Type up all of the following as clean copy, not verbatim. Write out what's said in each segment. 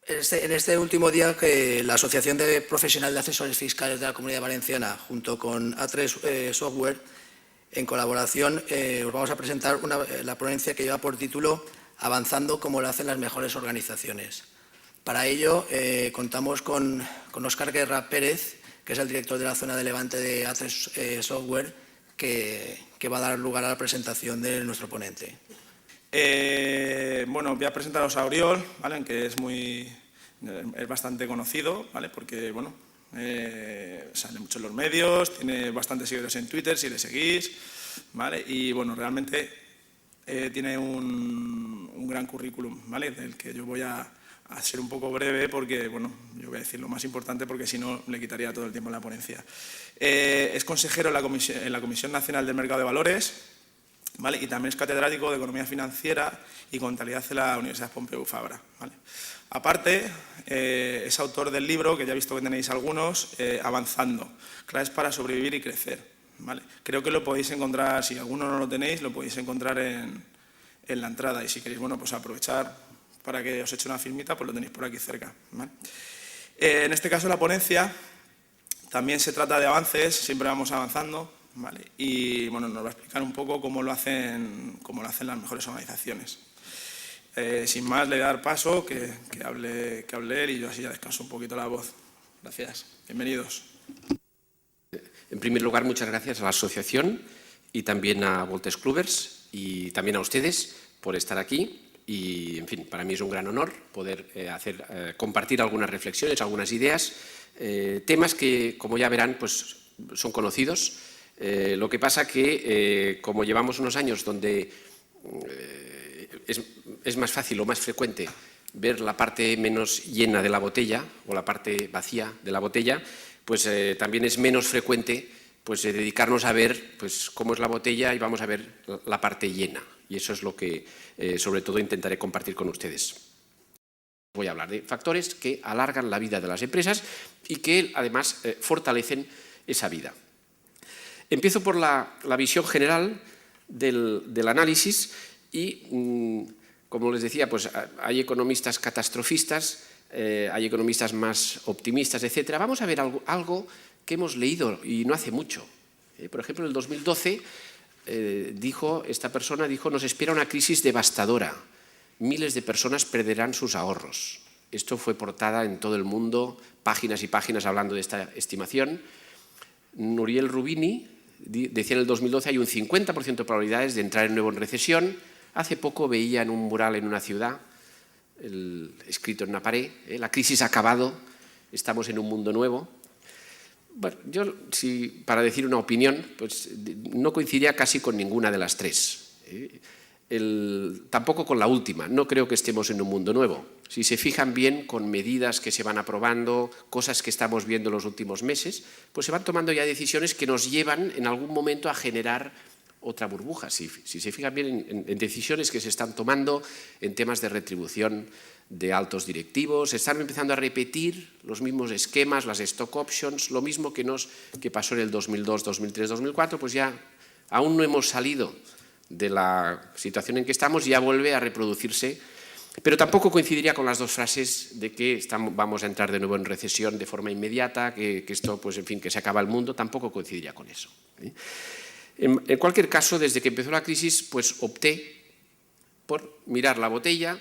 En este último día, que la Asociación de Profesionales de Asesores Fiscales de la Comunidad Valenciana, junto con A3 Software, en colaboración, os vamos a presentar la ponencia que lleva por título Avanzando como lo hacen las mejores organizaciones. Para ello, contamos con Óscar Guerra Pérez, que es el director de la zona de Levante de A3 Software, que va a dar lugar a la presentación de nuestro ponente. Bueno, voy a presentaros a Oriol, ¿vale? Que es bastante conocido, ¿vale? Porque, bueno, sale mucho en los medios, tiene bastantes seguidores en Twitter, si le seguís, ¿vale? Y, bueno, realmente tiene un gran currículum, ¿vale? Del que yo voy a ser un poco breve porque, bueno, yo voy a decir lo más importante porque si no le quitaría todo el tiempo en la ponencia. Es consejero en la Comisión Nacional del Mercado de Valores, ¿vale? Y también es catedrático de Economía Financiera y Contabilidad de la Universidad Pompeu Fabra, ¿vale? Aparte, es autor del libro, que ya he visto que tenéis algunos, Avanzando, claves para sobrevivir y crecer, ¿vale? Creo que lo podéis encontrar, si alguno no lo tenéis, lo podéis encontrar en la entrada. Y si queréis, bueno, pues aprovechar para que os eche una firmita, pues lo tenéis por aquí cerca, ¿vale? En este caso, la ponencia también se trata de avances, siempre vamos avanzando, ¿vale? Y, bueno, nos va a explicar un poco cómo lo hacen las mejores organizaciones. Sin más, le voy a dar paso, que hable él y yo así ya descanso un poquito la voz. Gracias. Bienvenidos. En primer lugar, muchas gracias a la asociación y también a Voltes Clubbers y también a ustedes por estar aquí. Y, en fin, para mí es un gran honor poder compartir algunas reflexiones, algunas ideas, temas que, como ya verán, pues son conocidos. Lo que pasa que, como llevamos unos años donde es más fácil o más frecuente ver la parte menos llena de la botella o la parte vacía de la botella, pues también es menos frecuente pues, dedicarnos a ver pues, cómo es la botella y vamos a ver la parte llena. Y eso es lo que, sobre todo, intentaré compartir con ustedes. Voy a hablar de factores que alargan la vida de las empresas y que, además, fortalecen esa vida. Empiezo por la visión general del análisis y, como les decía, pues hay economistas catastrofistas, hay economistas más optimistas, etc. Vamos a ver algo que hemos leído y no hace mucho. Por ejemplo, en el 2012 esta persona dijo: nos espera una crisis devastadora, miles de personas perderán sus ahorros. Esto fue portada en todo el mundo, páginas y páginas hablando de esta estimación. Nouriel Roubini decía en el 2012 hay un 50% de probabilidades de entrar de nuevo en recesión. Hace poco veía en un mural en una ciudad, escrito en una pared, la crisis ha acabado, estamos en un mundo nuevo. Bueno, yo, para decir una opinión, pues no coincidiría casi con ninguna de las tres. Tampoco con la última, no creo que estemos en un mundo nuevo. Si se fijan bien, con medidas que se van aprobando, cosas que estamos viendo en los últimos meses, pues se van tomando ya decisiones que nos llevan en algún momento a generar otra burbuja. Si se fijan bien en decisiones que se están tomando en temas de retribución de altos directivos, se están empezando a repetir los mismos esquemas, las stock options, lo mismo que pasó en el 2002, 2003, 2004, pues ya aún no hemos salido de la situación en que estamos, ya vuelve a reproducirse. Pero tampoco coincidiría con las dos frases de que vamos a entrar de nuevo en recesión de forma inmediata, que esto, pues en fin, que se acaba el mundo, tampoco coincidiría con eso. En cualquier caso, desde que empezó la crisis, pues opté por mirar la botella,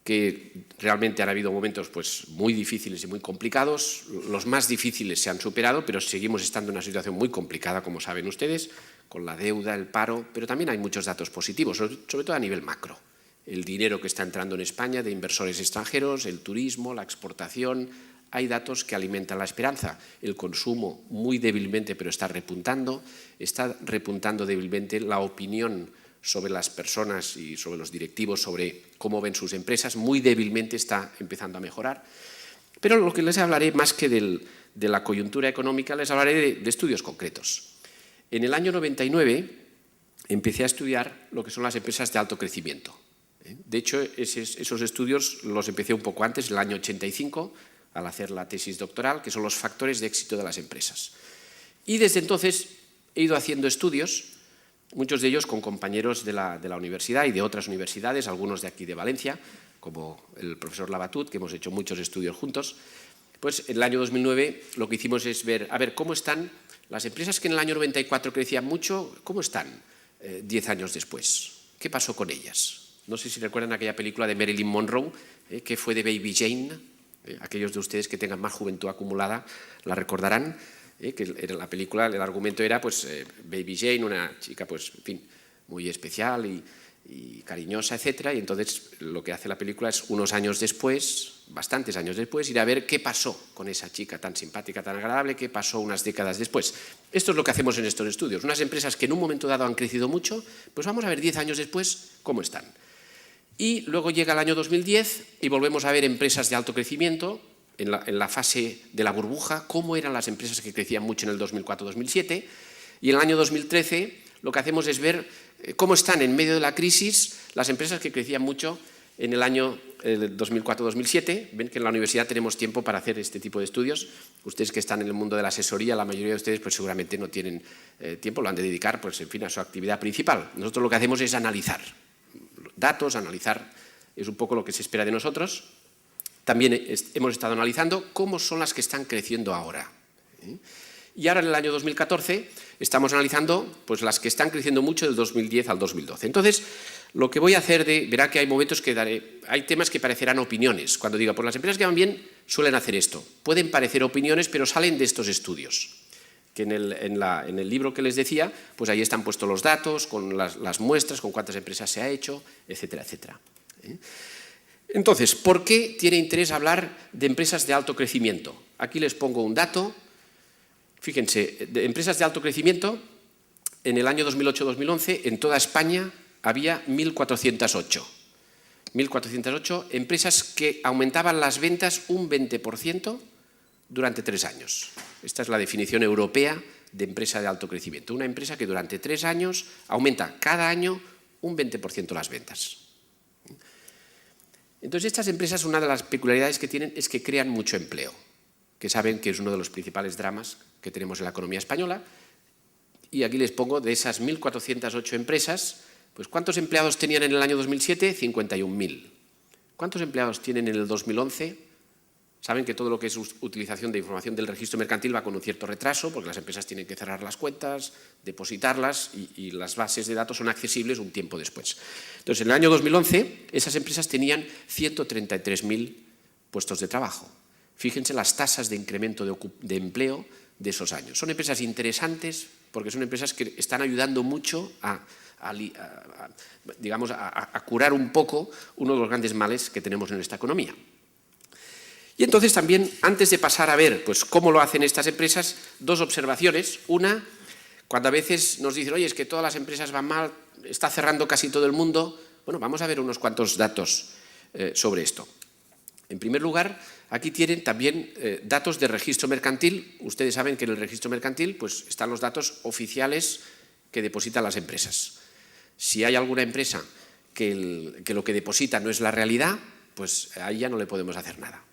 que realmente han habido momentos pues, muy difíciles y muy complicados. Los más difíciles se han superado, pero seguimos estando en una situación muy complicada, como saben ustedes, con la deuda, el paro, pero también hay muchos datos positivos, sobre todo a nivel macro. El dinero que está entrando en España de inversores extranjeros, el turismo, la exportación, hay datos que alimentan la esperanza. El consumo muy débilmente, pero está repuntando débilmente la opinión sobre las personas y sobre los directivos, sobre cómo ven sus empresas, muy débilmente está empezando a mejorar. Pero lo que les hablaré, más que de la coyuntura económica, les hablaré de estudios concretos. En el año 99 empecé a estudiar lo que son las empresas de alto crecimiento. De hecho, esos estudios los empecé un poco antes, en el año 85, al hacer la tesis doctoral, que son los factores de éxito de las empresas. Y desde entonces he ido haciendo estudios, muchos de ellos con compañeros de la universidad y de otras universidades, algunos de aquí de Valencia, como el profesor Labatut, que hemos hecho muchos estudios juntos, pues en el año 2009 lo que hicimos es ver, a ver, cómo están las empresas que en el año 94 crecían mucho, ¿cómo están 10 años después? ¿Qué pasó con ellas? No sé si recuerdan aquella película de Marilyn Monroe, que fue de Baby Jane. Aquellos de ustedes que tengan más juventud acumulada la recordarán, que era la película, el argumento era pues Baby Jane, una chica pues, en fin, muy especial y cariñosa, etcétera, y entonces lo que hace la película es unos años después, bastantes años después, ir a ver qué pasó con esa chica tan simpática, tan agradable, qué pasó unas décadas después. Esto es lo que hacemos en estos estudios. Unas empresas que en un momento dado han crecido mucho, pues vamos a ver 10 años después cómo están. Y luego llega el año 2010 y volvemos a ver empresas de alto crecimiento, en la fase de la burbuja, cómo eran las empresas que crecían mucho en el 2004-2007, y en el año 2013 lo que hacemos es ver cómo están en medio de la crisis las empresas que crecían mucho en el año 2004-2007. Ven que en la universidad tenemos tiempo para hacer este tipo de estudios. Ustedes que están en el mundo de la asesoría, la mayoría de ustedes pues seguramente no tienen tiempo, lo han de dedicar pues, en fin, a su actividad principal. Nosotros lo que hacemos es analizar datos, analizar, es un poco lo que se espera de nosotros. También hemos estado analizando cómo son las que están creciendo ahora. Y ahora en el año 2014 estamos analizando pues, las que están creciendo mucho del 2010 al 2012. Entonces, lo que voy a hacer, verá que hay momentos que hay temas que parecerán opiniones. Cuando diga, pues las empresas que van bien suelen hacer esto. Pueden parecer opiniones, pero salen de estos estudios. Que en el libro que les decía, pues ahí están puestos los datos, con las muestras, con cuántas empresas se ha hecho, etcétera, etcétera. Entonces, ¿por qué tiene interés hablar de empresas de alto crecimiento? Aquí les pongo un dato. Fíjense, de empresas de alto crecimiento, en el año 2008-2011, en toda España había 1.408. 1.408 empresas que aumentaban las ventas un 20% durante 3 años. Esta es la definición europea de empresa de alto crecimiento. Una empresa que durante 3 años aumenta cada año un 20% las ventas. Entonces, estas empresas, una de las peculiaridades que tienen es que crean mucho empleo, que saben que es uno de los principales dramas que tenemos en la economía española. Y aquí les pongo, de esas 1.408 empresas, pues ¿cuántos empleados tenían en el año 2007? 51.000. ¿Cuántos empleados tienen en el 2011? Saben que todo lo que es utilización de información del registro mercantil va con un cierto retraso, porque las empresas tienen que cerrar las cuentas, depositarlas y las bases de datos son accesibles un tiempo después. Entonces, en el año 2011, esas empresas tenían 133.000 puestos de trabajo. Fíjense las tasas de incremento de empleo de esos años. Son empresas interesantes porque son empresas que están ayudando mucho a curar un poco uno de los grandes males que tenemos en esta economía. Y entonces también, antes de pasar a ver pues, cómo lo hacen estas empresas, 2 observaciones. Una, cuando a veces nos dicen, oye, es que todas las empresas van mal, está cerrando casi todo el mundo. Bueno, vamos a ver unos cuantos datos sobre esto. En primer lugar, aquí tienen también datos de registro mercantil. Ustedes saben que en el registro mercantil pues, están los datos oficiales que depositan las empresas. Si hay alguna empresa que lo que deposita no es la realidad, pues ahí ya no le podemos hacer nada.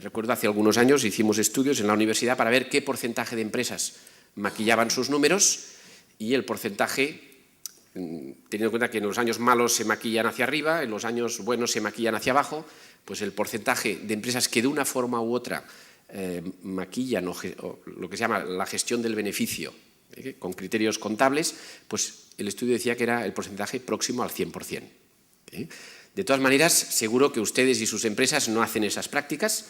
Recuerdo hace algunos años hicimos estudios en la universidad para ver qué porcentaje de empresas maquillaban sus números y el porcentaje, teniendo en cuenta que en los años malos se maquillan hacia arriba, en los años buenos se maquillan hacia abajo, pues el porcentaje de empresas que de una forma u otra maquillan o lo que se llama la gestión del beneficio con criterios contables, pues el estudio decía que era el porcentaje próximo al 100%. De todas maneras, seguro que ustedes y sus empresas no hacen esas prácticas,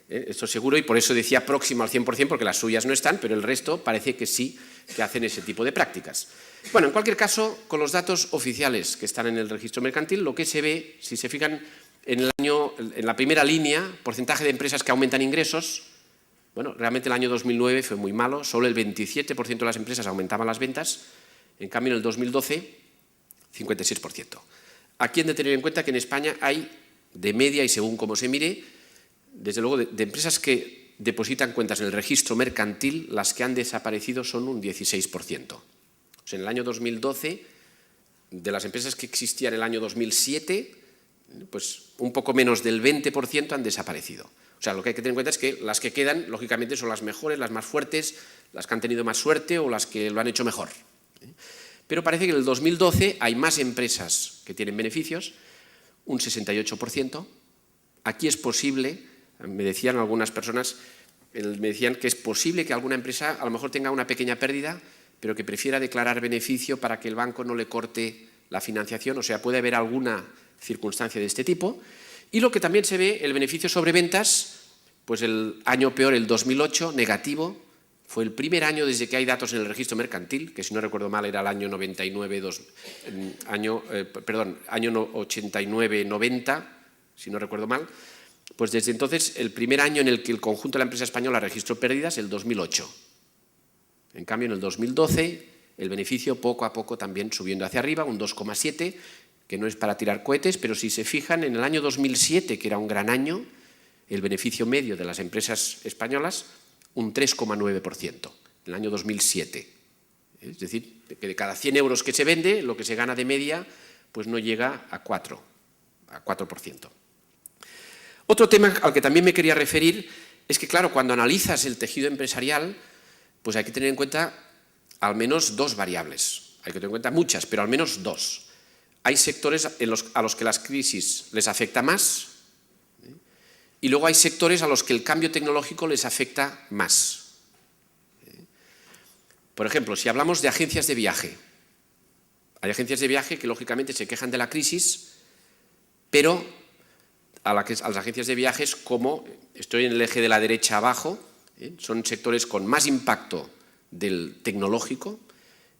esto seguro, y por eso decía próximo al 100%, porque las suyas no están, pero el resto parece que sí que hacen ese tipo de prácticas. Bueno, en cualquier caso, con los datos oficiales que están en el registro mercantil, lo que se ve, si se fijan en la primera línea, porcentaje de empresas que aumentan ingresos, bueno, realmente el año 2009 fue muy malo, solo el 27% de las empresas aumentaban las ventas, en cambio en el 2012, 56%. Aquí han de tener en cuenta que en España hay, de media y según cómo se mire, desde luego de empresas que depositan cuentas en el registro mercantil, las que han desaparecido son un 16%. O sea, en el año 2012, de las empresas que existían en el año 2007, pues un poco menos del 20% han desaparecido. O sea, lo que hay que tener en cuenta es que las que quedan, lógicamente, son las mejores, las más fuertes, las que han tenido más suerte o las que lo han hecho mejor. Pero parece que en el 2012 hay más empresas que tienen beneficios, un 68%. Aquí es posible, me decían algunas personas, me decían que es posible que alguna empresa a lo mejor tenga una pequeña pérdida, pero que prefiera declarar beneficio para que el banco no le corte la financiación, o sea, puede haber alguna circunstancia de este tipo. Y lo que también se ve, el beneficio sobre ventas, pues el año peor, el 2008, negativo, fue el primer año desde que hay datos en el registro mercantil, que si no recuerdo mal era el año 89-90, si no recuerdo mal, pues desde entonces el primer año en el que el conjunto de la empresa española registró pérdidas, el 2008. En cambio, en el 2012, el beneficio poco a poco también subiendo hacia arriba, un 2,7, que no es para tirar cohetes, pero si se fijan, en el año 2007, que era un gran año, el beneficio medio de las empresas españolas, un 3,9%, en el año 2007. Es decir, que de cada 100 euros que se vende, lo que se gana de media, pues no llega a 4%. Otro tema al que también me quería referir es que, claro, cuando analizas el tejido empresarial, pues hay que tener en cuenta al menos dos variables. Hay que tener en cuenta muchas, pero al menos dos. Hay sectores a los que las crisis les afecta más y luego hay sectores a los que el cambio tecnológico les afecta más. Por ejemplo, si hablamos de agencias de viaje, hay agencias de viaje que lógicamente se quejan de la crisis, pero a las agencias de viajes, como estoy en el eje de la derecha abajo, son sectores con más impacto del tecnológico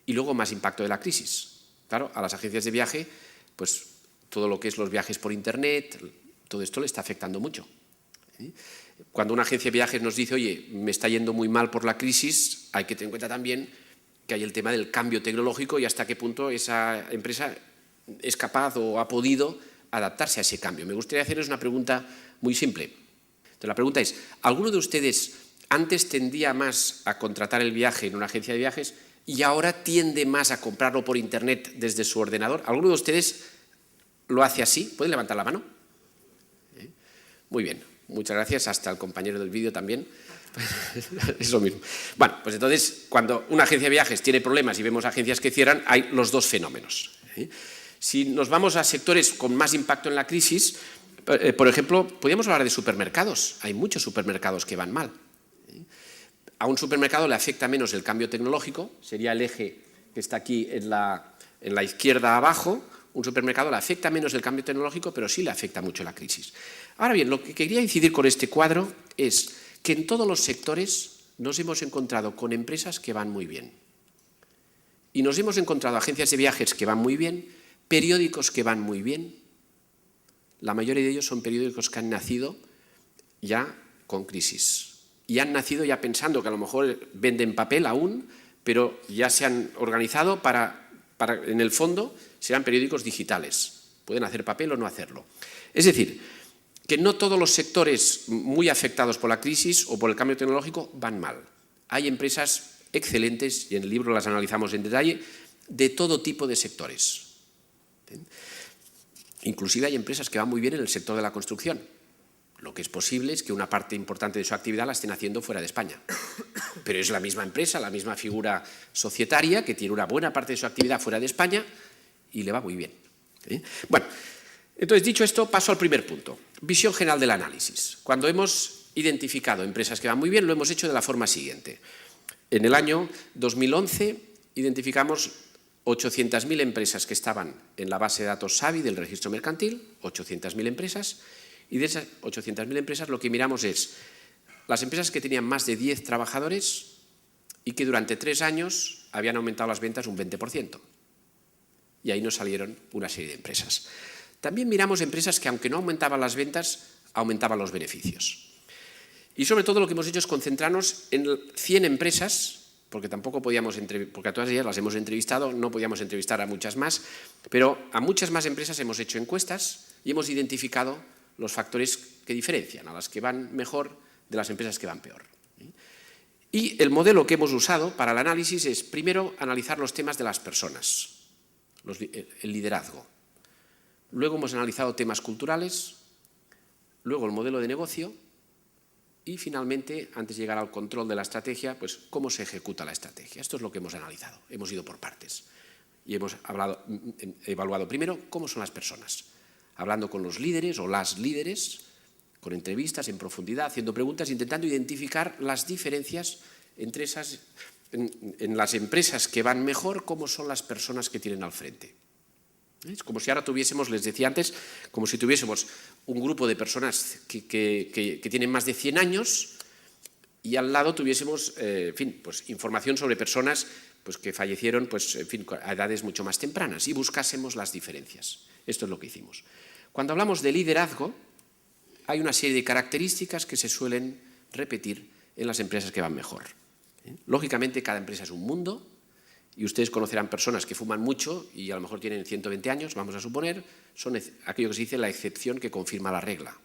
y luego más impacto de la crisis. Claro, a las agencias de viaje, pues todo lo que es los viajes por internet, todo esto le está afectando mucho. Cuando una agencia de viajes nos dice, oye, me está yendo muy mal por la crisis, hay que tener en cuenta también que hay el tema del cambio tecnológico y hasta qué punto esa empresa es capaz o ha podido adaptarse a ese cambio. Me gustaría hacerles una pregunta muy simple. Entonces, la pregunta es, ¿alguno de ustedes antes tendía más a contratar el viaje en una agencia de viajes y ahora tiende más a comprarlo por internet desde su ordenador? ¿Alguno de ustedes lo hace así? ¿Pueden levantar la mano? Muy bien, muchas gracias. Hasta el compañero del vídeo también. Es lo mismo. Bueno, pues entonces, cuando una agencia de viajes tiene problemas y vemos agencias que cierran, hay los dos fenómenos. Si nos vamos a sectores con más impacto en la crisis, por ejemplo, podríamos hablar de supermercados. Hay muchos supermercados que van mal. A un supermercado le afecta menos el cambio tecnológico, sería el eje que está aquí en la izquierda abajo. Un supermercado le afecta menos el cambio tecnológico, pero sí le afecta mucho la crisis. Ahora bien, lo que quería incidir con este cuadro es que en todos los sectores nos hemos encontrado con empresas que van muy bien. Y nos hemos encontrado agencias de viajes que van muy bien, periódicos que van muy bien. La mayoría de ellos son periódicos que han nacido ya con crisis. Y han nacido ya pensando que a lo mejor venden papel aún, pero ya se han organizado para en el fondo, serán periódicos digitales. Pueden hacer papel o no hacerlo. Es decir, que no todos los sectores muy afectados por la crisis o por el cambio tecnológico van mal. Hay empresas excelentes, y en el libro las analizamos en detalle, de todo tipo de sectores. Inclusive hay empresas que van muy bien en el sector de la construcción. Lo que es posible es que una parte importante de su actividad la estén haciendo fuera de España. Pero es la misma empresa, la misma figura societaria que tiene una buena parte de su actividad fuera de España y le va muy bien. Bueno, entonces dicho esto, paso al primer punto. Visión general del análisis. Cuando hemos identificado empresas que van muy bien, lo hemos hecho de la forma siguiente. En el año 2011 identificamos 800.000 empresas que estaban en la base de datos SABI del registro mercantil, 800.000 empresas, y de esas 800.000 empresas lo que miramos es las empresas que tenían más de 10 trabajadores y que durante 3 años habían aumentado las ventas un 20%. Y ahí nos salieron una serie de empresas. También miramos empresas que, aunque no aumentaban las ventas, aumentaban los beneficios. Y sobre todo lo que hemos hecho es concentrarnos en 100 empresas, porque tampoco podíamos, porque a todas ellas las hemos entrevistado, no podíamos entrevistar a muchas más, pero a muchas más empresas hemos hecho encuestas y hemos identificado los factores que diferencian a las que van mejor de las empresas que van peor. Y el modelo que hemos usado para el análisis es, primero, analizar los temas de las personas, el liderazgo. Luego hemos analizado temas culturales, luego el modelo de negocio y, finalmente, antes de llegar al control de la estrategia, pues cómo se ejecuta la estrategia. Esto es lo que hemos analizado. Hemos ido por partes y hemos evaluado primero cómo son las personas. hablando con los líderes o las líderes, con entrevistas en profundidad, haciendo preguntas, intentando identificar las diferencias entre esas, en las empresas que van mejor, cómo son las personas que tienen al frente. Es como si ahora tuviésemos, les decía antes, como si tuviésemos un grupo de personas que tienen más de 100 años y al lado tuviésemos, en fin, pues, información sobre personas pues, que fallecieron pues, en fin, a edades mucho más tempranas y buscásemos las diferencias. Esto es lo que hicimos. Cuando hablamos de liderazgo, hay una serie de características que se suelen repetir en las empresas que van mejor. Lógicamente, cada empresa es un mundo y ustedes conocerán personas que fuman mucho y a lo mejor tienen 120 años, vamos a suponer, son aquello que se dice la excepción que confirma la regla.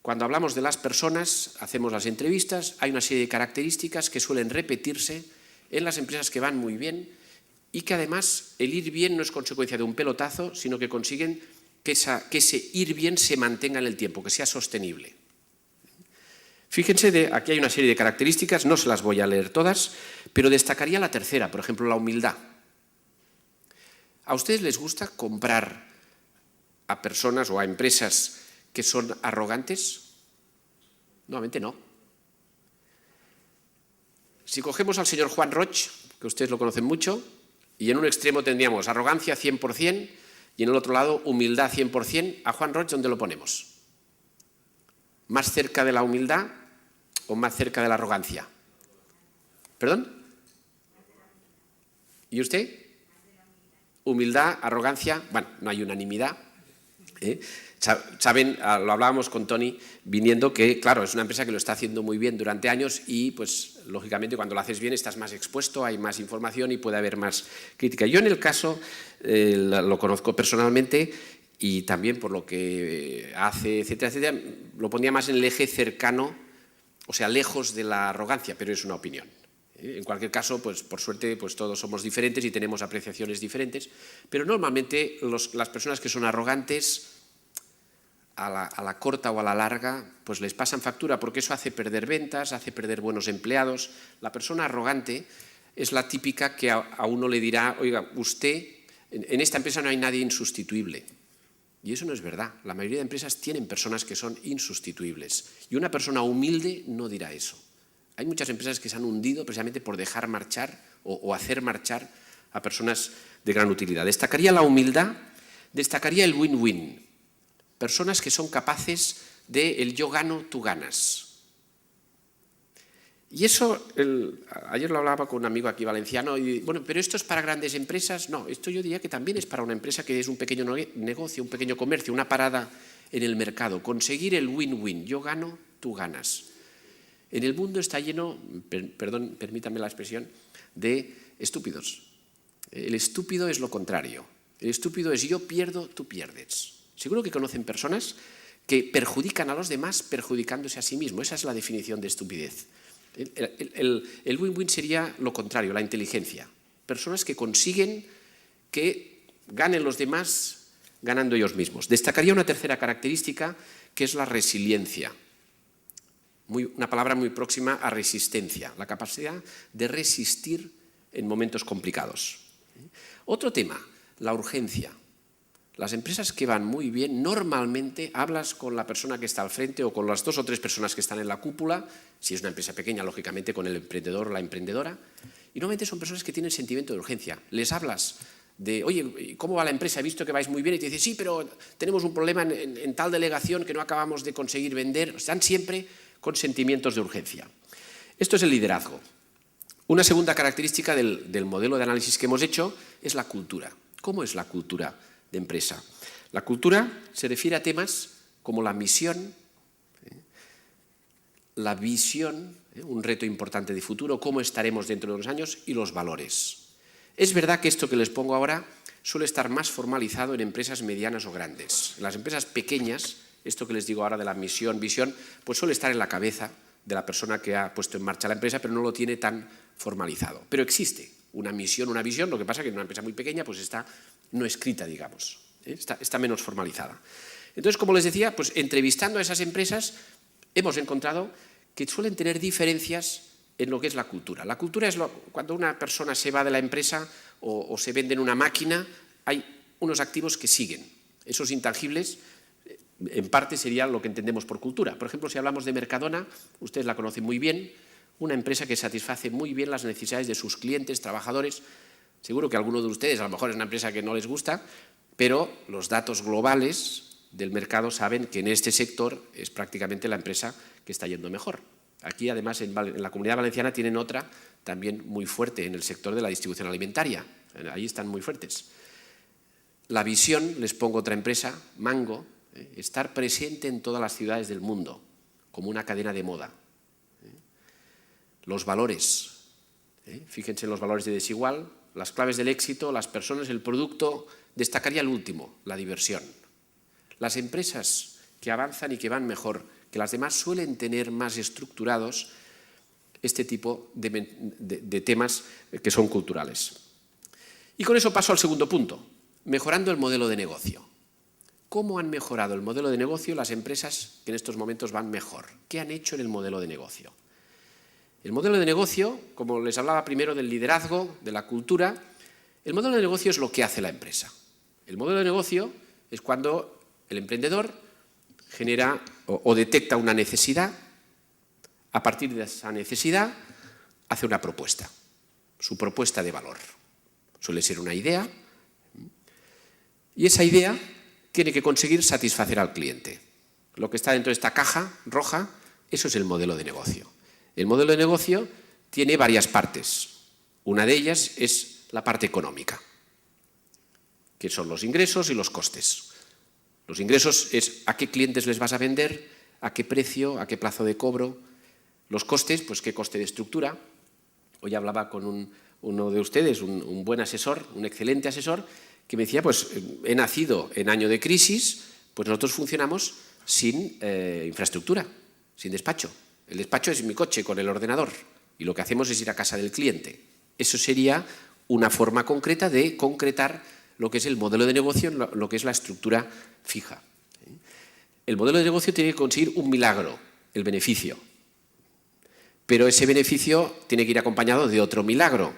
Cuando hablamos de las personas, hacemos las entrevistas, hay una serie de características que suelen repetirse en las empresas que van muy bien y que además el ir bien no es consecuencia de un pelotazo, sino que consiguen que ese ir bien se mantenga en el tiempo, que sea sostenible. Fíjense, aquí hay una serie de características, no se las voy a leer todas, pero destacaría la tercera, por ejemplo, la humildad. ¿A ustedes les gusta comprar a personas o a empresas que son arrogantes? Nuevamente no. Si cogemos al señor Juan Roig, que ustedes lo conocen mucho, y en un extremo tendríamos arrogancia 100% y en el otro lado humildad 100%, ¿a Juan Roig dónde lo ponemos? ¿Más cerca de la humildad o más cerca de la arrogancia? ¿Perdón? ¿Y usted? Humildad, arrogancia, bueno, no hay unanimidad. Saben, lo hablábamos con Tony viniendo que, claro, es una empresa que lo está haciendo muy bien durante años y, pues, lógicamente, cuando lo haces bien estás más expuesto, hay más información y puede haber más crítica. Yo, en el caso, lo conozco personalmente y también por lo que hace, etcétera, etcétera, lo pondría más en el eje cercano, o sea, lejos de la arrogancia, pero es una opinión. En cualquier caso, pues por suerte, pues todos somos diferentes y tenemos apreciaciones diferentes, pero normalmente las personas que son arrogantes, a la corta o a la larga, pues les pasan factura, porque eso hace perder ventas, hace perder buenos empleados. La persona arrogante es la típica que a uno le dirá, oiga, usted, en esta empresa no hay nadie insustituible. Y eso no es verdad. La mayoría de empresas tienen personas que son insustituibles. Y una persona humilde no dirá eso. Hay muchas empresas que se han hundido precisamente por dejar marchar o hacer marchar a personas de gran utilidad. Destacaría la humildad, destacaría el win-win. Personas que son capaces de el yo gano, tú ganas. Y eso, ayer lo hablaba con un amigo aquí valenciano, y bueno, pero esto es para grandes empresas. No, esto yo diría que también es para una empresa que es un pequeño negocio, un pequeño comercio, una parada en el mercado. Conseguir el win-win, yo gano, tú ganas. En el mundo está lleno, perdón, permítanme la expresión, de estúpidos. El estúpido es lo contrario. El estúpido es yo pierdo, tú pierdes. Seguro que conocen personas que perjudican a los demás perjudicándose a sí mismo. Esa es la definición de estupidez. El win-win sería lo contrario, la inteligencia. Personas que consiguen que ganen los demás ganando ellos mismos. Destacaría una tercera característica que es la resiliencia. Una palabra muy próxima a resistencia, la capacidad de resistir en momentos complicados. Otro tema, la urgencia. Las empresas que van muy bien, normalmente hablas con la persona que está al frente o con las 2 o 3 personas que están en la cúpula, si es una empresa pequeña, lógicamente con el emprendedor o la emprendedora, y normalmente son personas que tienen sentimiento de urgencia. Les hablas de, oye, ¿cómo va la empresa? He visto que vais muy bien, y te dicen, sí, pero tenemos un problema en tal delegación que no acabamos de conseguir vender. Están siempre con sentimientos de urgencia. Esto es el liderazgo. Una segunda característica del modelo de análisis que hemos hecho es la cultura. ¿Cómo es la cultura de empresa? La cultura se refiere a temas como la misión, la visión, un reto importante de futuro, cómo estaremos dentro de unos años, y los valores. Es verdad que esto que les pongo ahora suele estar más formalizado en empresas medianas o grandes. En las empresas pequeñas, esto que les digo ahora de la misión, visión, pues suele estar en la cabeza de la persona que ha puesto en marcha la empresa, pero no lo tiene tan formalizado. Pero existe una misión, una visión, lo que pasa es que en una empresa muy pequeña pues está no escrita, digamos, está menos formalizada. Entonces, como les decía, pues entrevistando a esas empresas hemos encontrado que suelen tener diferencias en lo que es la cultura. La cultura es cuando una persona se va de la empresa o se vende en una máquina, hay unos activos que siguen. Esos intangibles, en parte, serían lo que entendemos por cultura. Por ejemplo, si hablamos de Mercadona, ustedes la conocen muy bien, una empresa que satisface muy bien las necesidades de sus clientes, trabajadores. Seguro que a alguno de ustedes, a lo mejor es una empresa que no les gusta, pero los datos globales del mercado saben que en este sector es prácticamente la empresa que está yendo mejor. Aquí, además, en la Comunidad Valenciana tienen otra también muy fuerte en el sector de la distribución alimentaria. Ahí están muy fuertes. La visión, les pongo otra empresa, Mango, estar presente en todas las ciudades del mundo, como una cadena de moda. Los valores, fíjense en los valores de Desigual, las claves del éxito, las personas, el producto, destacaría el último, la diversión. Las empresas que avanzan y que van mejor que las demás suelen tener más estructurados este tipo de temas que son culturales. Y con eso paso al segundo punto, mejorando el modelo de negocio. ¿Cómo han mejorado el modelo de negocio las empresas que en estos momentos van mejor? ¿Qué han hecho en el modelo de negocio? El modelo de negocio, como les hablaba primero del liderazgo, de la cultura, el modelo de negocio es lo que hace la empresa. El modelo de negocio es cuando el emprendedor genera o detecta una necesidad, a partir de esa necesidad hace una propuesta, su propuesta de valor. Suele ser una idea y esa idea tiene que conseguir satisfacer al cliente. Lo que está dentro de esta caja roja, eso es el modelo de negocio. El modelo de negocio tiene varias partes. Una de ellas es la parte económica, que son los ingresos y los costes. Los ingresos es a qué clientes les vas a vender, a qué precio, a qué plazo de cobro. Los costes, pues qué coste de estructura. Hoy hablaba con uno de ustedes, un buen asesor, un excelente asesor, que me decía, pues he nacido en año de crisis, pues nosotros funcionamos sin infraestructura, sin despacho. El despacho es mi coche con el ordenador y lo que hacemos es ir a casa del cliente. Eso sería una forma concreta de concretar lo que es el modelo de negocio, lo que es la estructura fija. El modelo de negocio tiene que conseguir un milagro, el beneficio. Pero ese beneficio tiene que ir acompañado de otro milagro,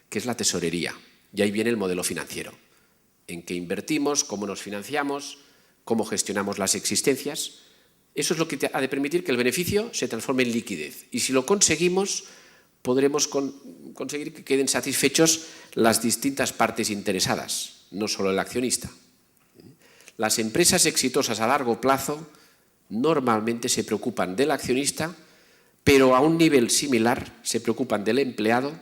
que es la tesorería. Y ahí viene el modelo financiero, en qué invertimos, cómo nos financiamos, cómo gestionamos las existencias. Eso es lo que ha de permitir que el beneficio se transforme en liquidez. Y si lo conseguimos, podremos conseguir que queden satisfechos las distintas partes interesadas, no solo el accionista. Las empresas exitosas a largo plazo normalmente se preocupan del accionista, pero a un nivel similar se preocupan del empleado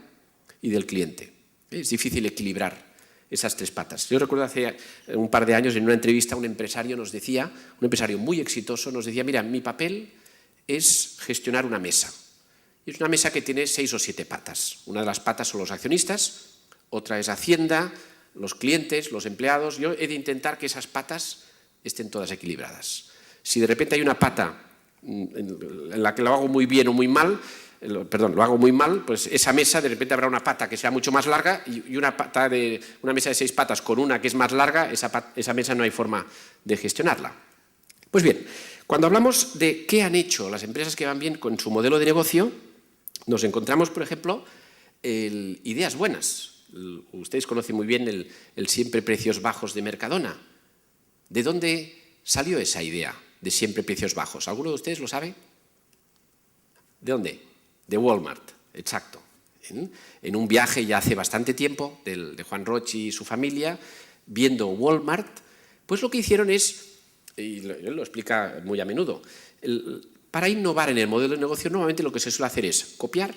y del cliente. Es difícil equilibrar esas tres patas. Yo recuerdo hace un par de años en una entrevista un empresario nos decía, un empresario muy exitoso, nos decía, mira, mi papel es gestionar una mesa. Y es una mesa que tiene 6 o 7 patas. Una de las patas son los accionistas, otra es Hacienda, los clientes, los empleados. Yo he de intentar que esas patas estén todas equilibradas. Si de repente hay una pata en la que lo hago muy bien o muy mal, lo hago muy mal, pues esa mesa de repente habrá una pata que sea mucho más larga y una mesa de 6 patas con una que es más larga, esa mesa no hay forma de gestionarla. Pues bien, cuando hablamos de qué han hecho las empresas que van bien con su modelo de negocio, nos encontramos, por ejemplo, ideas buenas. Ustedes conocen muy bien el siempre precios bajos de Mercadona. ¿De dónde salió esa idea de siempre precios bajos? ¿Alguno de ustedes lo sabe? ¿De dónde? De Walmart, exacto. En un viaje ya hace bastante tiempo de Juan Roch y su familia, viendo Walmart, pues lo que hicieron es, y él lo explica muy a menudo, para innovar en el modelo de negocio normalmente lo que se suele hacer es copiar.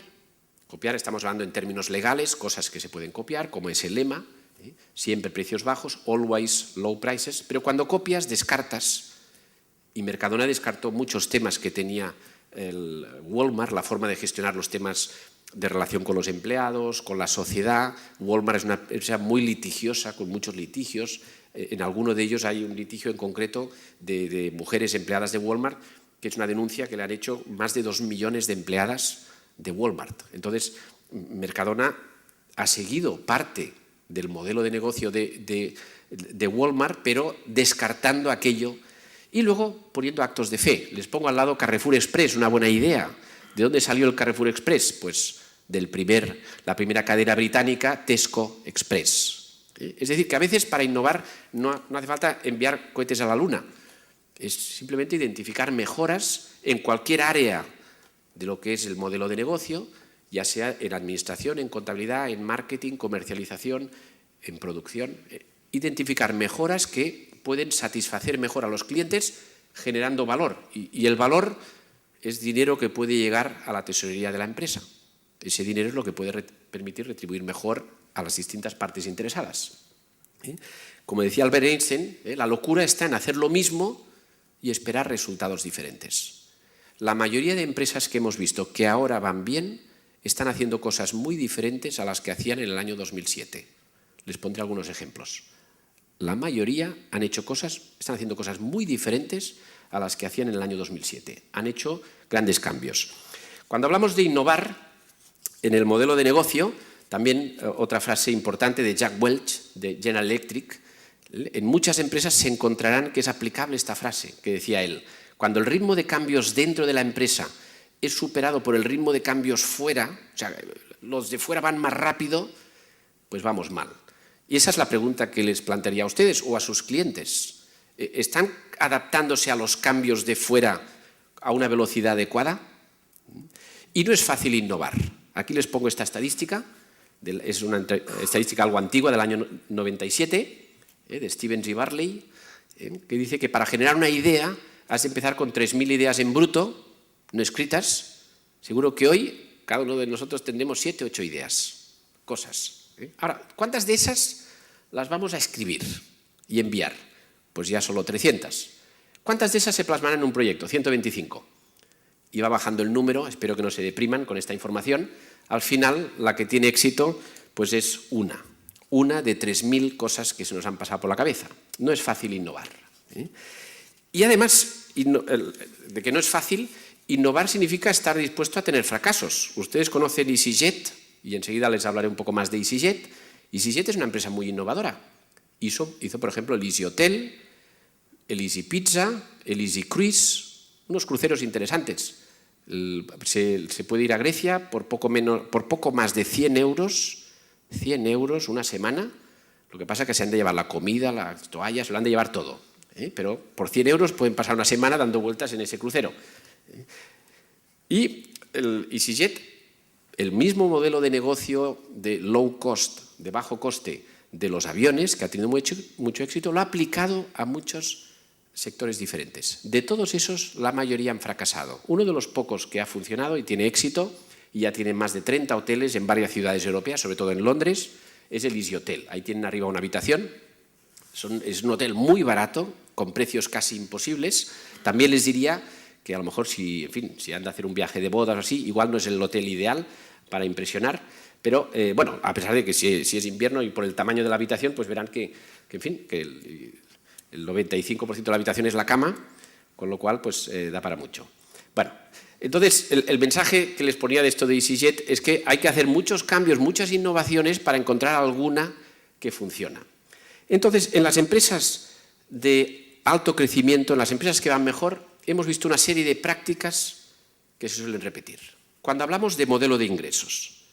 Copiar, estamos hablando en términos legales, cosas que se pueden copiar, como es el lema, siempre precios bajos, always low prices, pero cuando copias descartas, y Mercadona descartó muchos temas que tenía el Walmart, la forma de gestionar los temas de relación con los empleados, con la sociedad. Walmart es una empresa muy litigiosa, con muchos litigios. En alguno de ellos hay un litigio en concreto de mujeres empleadas de Walmart, que es una denuncia que le han hecho más de 2 millones de empleadas de Walmart. Entonces, Mercadona ha seguido parte del modelo de negocio de Walmart, pero descartando aquello y luego poniendo actos de fe. Les pongo al lado Carrefour Express, una buena idea. ¿De dónde salió el Carrefour Express? Pues la primera cadena británica, Tesco Express. Es decir, que a veces para innovar no hace falta enviar cohetes a la luna. Es simplemente identificar mejoras en cualquier área de lo que es el modelo de negocio, ya sea en administración, en contabilidad, en marketing, comercialización, en producción. Identificar mejoras que pueden satisfacer mejor a los clientes generando valor. Y el valor es dinero que puede llegar a la tesorería de la empresa. Ese dinero es lo que puede permitir retribuir mejor a las distintas partes interesadas. Como decía Albert Einstein, la locura está en hacer lo mismo y esperar resultados diferentes. La mayoría de empresas que hemos visto que ahora van bien están haciendo cosas muy diferentes a las que hacían en el año 2007. Les pondré algunos ejemplos. La mayoría están haciendo cosas muy diferentes a las que hacían en el año 2007. Han hecho grandes cambios. Cuando hablamos de innovar en el modelo de negocio, también otra frase importante de Jack Welch, de General Electric, en muchas empresas se encontrarán que es aplicable esta frase, que decía él: cuando el ritmo de cambios dentro de la empresa es superado por el ritmo de cambios fuera, o sea, los de fuera van más rápido, pues vamos mal. Y esa es la pregunta que les plantearía a ustedes o a sus clientes. ¿Están adaptándose a los cambios de fuera a una velocidad adecuada? Y no es fácil innovar. Aquí les pongo esta estadística, es una estadística algo antigua del año 97, de Stevens y Barley, que dice que para generar una idea has de empezar con 3.000 ideas en bruto, no escritas. Seguro que hoy cada uno de nosotros tendremos 7 o 8 ideas, cosas. Ahora, ¿cuántas de esas las vamos a escribir y enviar? Pues ya solo 300. ¿Cuántas de esas se plasmarán en un proyecto? 125. Y va bajando el número, espero que no se depriman con esta información. Al final, la que tiene éxito, pues es una de 3.000 cosas que se nos han pasado por la cabeza. No es fácil innovar. Y además, de que no es fácil, innovar significa estar dispuesto a tener fracasos. Ustedes conocen EasyJet, y enseguida les hablaré un poco más de EasyJet. EasyJet es una empresa muy innovadora. Hizo, por ejemplo, el Easy Hotel, el Easy Pizza, el Easy Cruise, unos cruceros interesantes. Se puede ir a Grecia por poco más de 100 euros una semana. Lo que pasa es que se han de llevar la comida, las toallas, se lo han de llevar todo. Pero por 100 euros pueden pasar una semana dando vueltas en ese crucero. Y el EasyJet, el mismo modelo de negocio de low cost, de bajo coste, de los aviones, que ha tenido mucho éxito, lo ha aplicado a muchos sectores diferentes. De todos esos, la mayoría han fracasado. Uno de los pocos que ha funcionado y tiene éxito, y ya tiene más de 30 hoteles en varias ciudades europeas, sobre todo en Londres, es el Easy Hotel. Ahí tienen arriba una habitación. Es un hotel muy barato, con precios casi imposibles. También les diría que a lo mejor si han de hacer un viaje de bodas o así, igual no es el hotel ideal para impresionar, pero bueno, a pesar de que si es invierno y por el tamaño de la habitación, pues verán que el 95% de la habitación es la cama, con lo cual pues da para mucho. Bueno, entonces el mensaje que les ponía de esto de EasyJet es que hay que hacer muchos cambios, muchas innovaciones para encontrar alguna que funciona. Entonces, en las empresas de alto crecimiento, en las empresas que van mejor, hemos visto una serie de prácticas que se suelen repetir. Cuando hablamos de modelo de ingresos,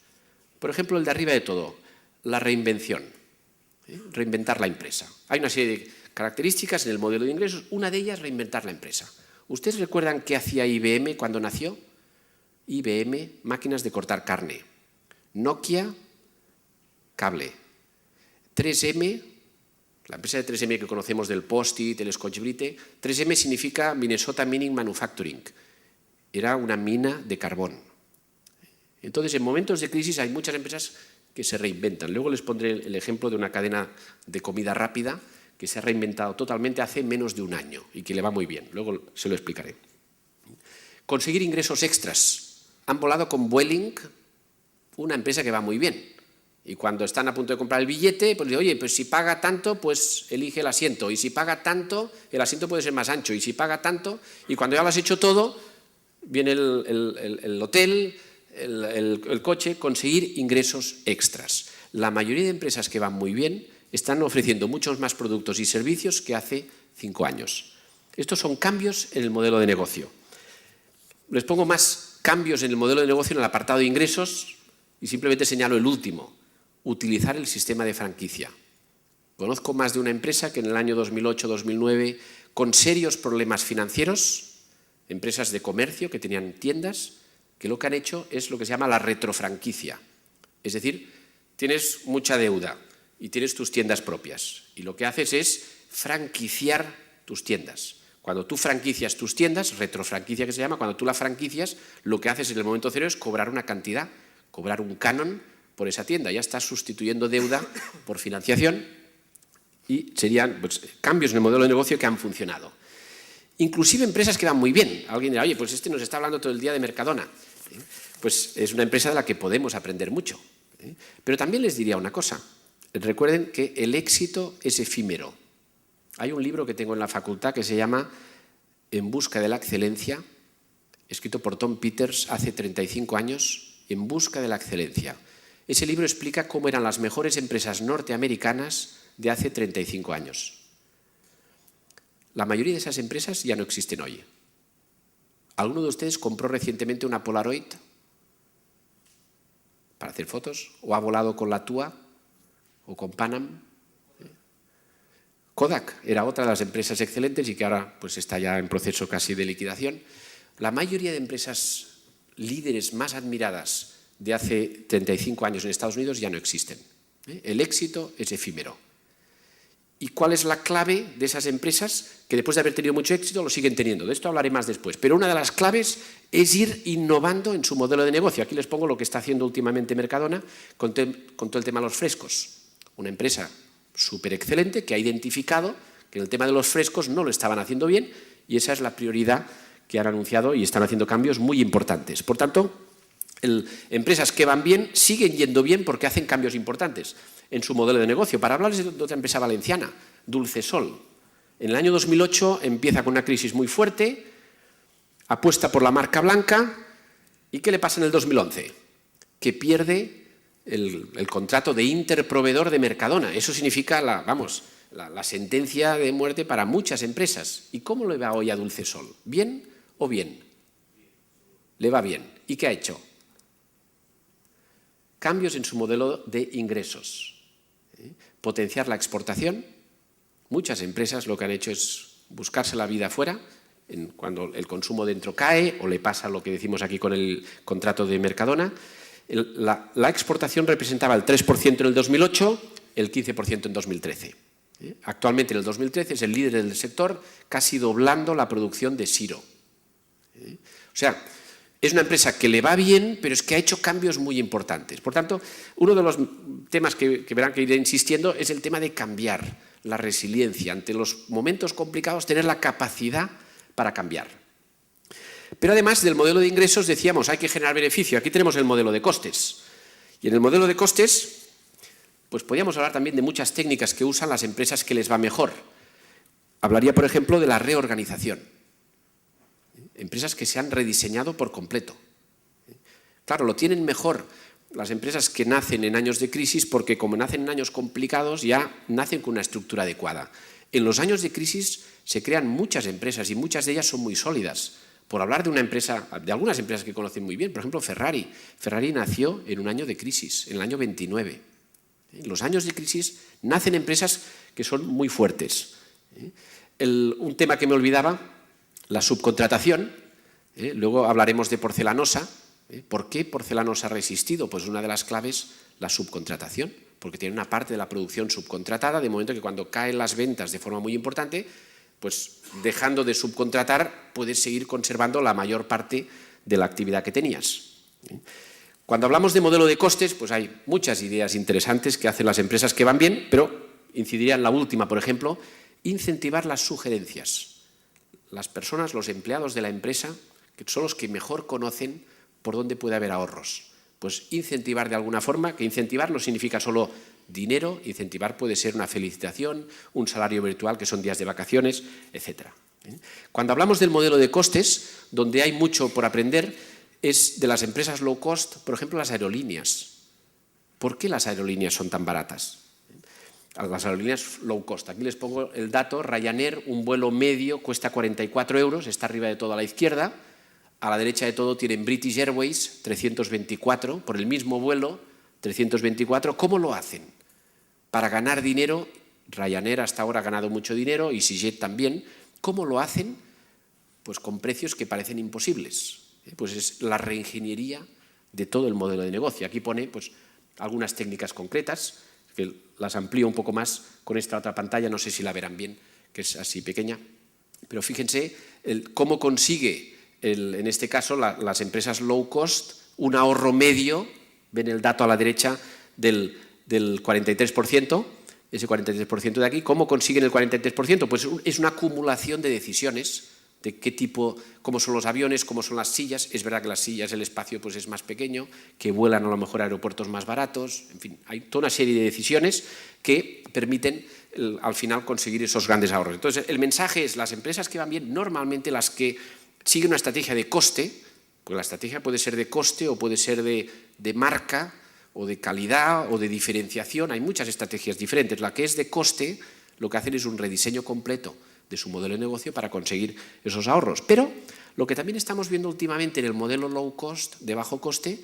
por ejemplo, el de arriba de todo, la reinvención, reinventar la empresa. Hay una serie de características en el modelo de ingresos, una de ellas reinventar la empresa. ¿Ustedes recuerdan qué hacía IBM cuando nació? IBM, máquinas de cortar carne. Nokia, cable. 3M, la empresa de 3M que conocemos del Post-it, del Scotch-Brite, 3M significa Minnesota Mining Manufacturing. Era una mina de carbón. Entonces, en momentos de crisis hay muchas empresas que se reinventan. Luego les pondré el ejemplo de una cadena de comida rápida que se ha reinventado totalmente hace menos de un año y que le va muy bien. Luego se lo explicaré. Conseguir ingresos extras. Han volado con Vueling, una empresa que va muy bien. Y cuando están a punto de comprar el billete, pues dicen, oye, pues si paga tanto, pues elige el asiento. Y si paga tanto, el asiento puede ser más ancho. Y si paga tanto, y cuando ya lo has hecho todo, viene el hotel, el coche, conseguir ingresos extras. La mayoría de empresas que van muy bien están ofreciendo muchos más productos y servicios que hace 5 años. Estos son cambios en el modelo de negocio. Les pongo más cambios en el modelo de negocio en el apartado de ingresos y simplemente señalo el último, utilizar el sistema de franquicia. Conozco más de una empresa que en el año 2008-2009, con serios problemas financieros, empresas de comercio que tenían tiendas, que lo que han hecho es lo que se llama la retrofranquicia. Es decir, tienes mucha deuda y tienes tus tiendas propias. Y lo que haces es franquiciar tus tiendas. Cuando tú franquicias tus tiendas, retrofranquicia que se llama, cuando tú la franquicias, lo que haces en el momento cero es cobrar una cantidad, cobrar un canon por esa tienda. Ya estás sustituyendo deuda por financiación y serían pues, cambios en el modelo de negocio que han funcionado. Inclusive empresas que van muy bien. Alguien dirá, oye, pues este nos está hablando todo el día de Mercadona. Pues es una empresa de la que podemos aprender mucho. Pero también les diría una cosa. Recuerden que el éxito es efímero. Hay un libro que tengo en la facultad que se llama En busca de la excelencia, escrito por Tom Peters hace 35 años, En busca de la excelencia. Ese libro explica cómo eran las mejores empresas norteamericanas de hace 35 años. La mayoría de esas empresas ya no existen hoy. ¿Alguno de ustedes compró recientemente una Polaroid para hacer fotos? ¿O ha volado con la TUA o con Panam? Kodak era otra de las empresas excelentes y que ahora pues, está ya en proceso casi de liquidación. La mayoría de empresas líderes más admiradas de hace 35 años en Estados Unidos ya no existen. El éxito es efímero. ¿Y cuál es la clave de esas empresas que después de haber tenido mucho éxito lo siguen teniendo? De esto hablaré más después. Pero una de las claves es ir innovando en su modelo de negocio. Aquí les pongo lo que está haciendo últimamente Mercadona con todo el tema de los frescos. Una empresa súper excelente que ha identificado que en el tema de los frescos no lo estaban haciendo bien y esa es la prioridad que han anunciado y están haciendo cambios muy importantes. Por tanto, empresas que van bien siguen yendo bien porque hacen cambios importantes en su modelo de negocio. Para hablarles de otra empresa valenciana, Dulcesol. En el año 2008 empieza con una crisis muy fuerte, apuesta por la marca blanca y ¿qué le pasa en el 2011? Que pierde el contrato de interproveedor de Mercadona. Eso significa la sentencia de muerte para muchas empresas. ¿Y cómo le va hoy a Dulcesol? ¿Bien o bien? Le va bien. ¿Y qué ha hecho? Cambios en su modelo de ingresos. Potenciar la exportación. Muchas empresas lo que han hecho es buscarse la vida fuera, cuando el consumo dentro cae o le pasa lo que decimos aquí con el contrato de Mercadona. La exportación representaba el 3% en el 2008, el 15% en 2013. Actualmente en el 2013 es el líder del sector, casi doblando la producción de Siro. O sea, es una empresa que le va bien, pero es que ha hecho cambios muy importantes. Por tanto, uno de los temas que verán que iré insistiendo es el tema de cambiar, la resiliencia. Ante los momentos complicados, tener la capacidad para cambiar. Pero además del modelo de ingresos, decíamos, hay que generar beneficio. Aquí tenemos el modelo de costes. Y en el modelo de costes, pues podríamos hablar también de muchas técnicas que usan las empresas que les va mejor. Hablaría, por ejemplo, de la reorganización. Empresas que se han rediseñado por completo. Claro, lo tienen mejor las empresas que nacen en años de crisis porque como nacen en años complicados ya nacen con una estructura adecuada. En los años de crisis se crean muchas empresas y muchas de ellas son muy sólidas. Por hablar de una empresa, de algunas empresas que conocen muy bien, por ejemplo Ferrari. Ferrari nació en un año de crisis, en el año 29. En los años de crisis nacen empresas que son muy fuertes. Un tema que me olvidaba, la subcontratación. Luego hablaremos de Porcelanosa. ¿Por qué Porcelanosa ha resistido? Pues una de las claves, la subcontratación, porque tiene una parte de la producción subcontratada, de momento que cuando caen las ventas de forma muy importante, pues dejando de subcontratar puedes seguir conservando la mayor parte de la actividad que tenías. Cuando hablamos de modelo de costes, pues hay muchas ideas interesantes que hacen las empresas que van bien, pero incidiría en la última, por ejemplo, incentivar las sugerencias. Las personas, los empleados de la empresa, que son los que mejor conocen por dónde puede haber ahorros. Pues incentivar de alguna forma, que incentivar no significa solo dinero, incentivar puede ser una felicitación, un salario virtual, que son días de vacaciones, etc. Cuando hablamos del modelo de costes, donde hay mucho por aprender, es de las empresas low cost, por ejemplo, las aerolíneas. ¿Por qué las aerolíneas son tan baratas? Las aerolíneas low cost. Aquí les pongo el dato. Ryanair, un vuelo medio, cuesta 44 euros, está arriba de todo a la izquierda. A la derecha de todo tienen British Airways, 324, por el mismo vuelo, 324. ¿Cómo lo hacen? Para ganar dinero Ryanair hasta ahora ha ganado mucho dinero, EasyJet también. ¿Cómo lo hacen? Pues con precios que parecen imposibles. Pues es la reingeniería de todo el modelo de negocio. Aquí pone pues, algunas técnicas concretas, que las amplío un poco más con esta otra pantalla, no sé si la verán bien, que es así pequeña. Pero fíjense cómo consigue, en este caso, las empresas low cost, un ahorro medio, ven el dato a la derecha, del 43%, ese 43% de aquí. ¿Cómo consiguen el 43%? Pues es una acumulación de decisiones de qué tipo, cómo son los aviones, cómo son las sillas. Es verdad que las sillas, el espacio pues es más pequeño, que vuelan a lo mejor a aeropuertos más baratos. En fin, hay toda una serie de decisiones que permiten al final conseguir esos grandes ahorros. Entonces, el mensaje es, las empresas que van bien, normalmente las que siguen una estrategia de coste, pues la estrategia puede ser de coste o puede ser de marca o de calidad o de diferenciación. Hay muchas estrategias diferentes. La que es de coste, lo que hacen es un rediseño completo de su modelo de negocio para conseguir esos ahorros. Pero lo que también estamos viendo últimamente en el modelo low cost, de bajo coste,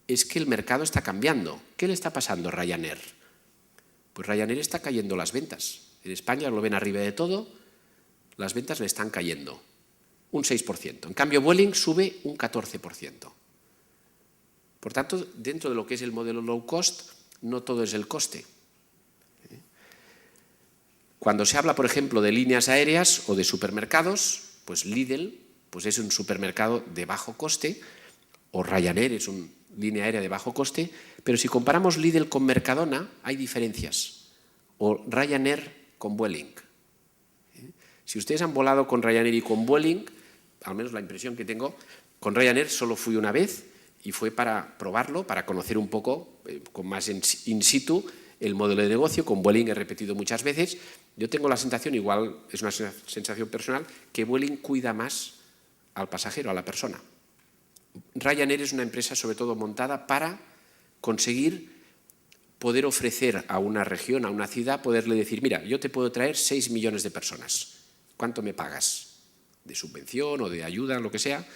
es que el mercado está cambiando. ¿Qué le está pasando a Ryanair? Pues Ryanair está cayendo las ventas. En España lo ven arriba de todo, las ventas le están cayendo un 6%. En cambio, Vueling sube un 14%. Por tanto, dentro de lo que es el modelo low cost, no todo es el coste. Cuando se habla, por ejemplo, de líneas aéreas o de supermercados, pues Lidl pues es un supermercado de bajo coste, o Ryanair es una línea aérea de bajo coste, pero si comparamos Lidl con Mercadona, hay diferencias, o Ryanair con Vueling. Si ustedes han volado con Ryanair y con Vueling, al menos la impresión que tengo, con Ryanair solo fui una vez y fue para probarlo, para conocer un poco, con más in situ, el modelo de negocio. Con Vueling he repetido muchas veces. Yo tengo la sensación, igual es una sensación personal, que Vueling cuida más al pasajero, a la persona. Ryanair es una empresa sobre todo montada para conseguir poder ofrecer a una región, a una ciudad, poderle decir, mira, yo te puedo traer 6 millones de personas. ¿Cuánto me pagas? De subvención o de ayuda, lo que sea.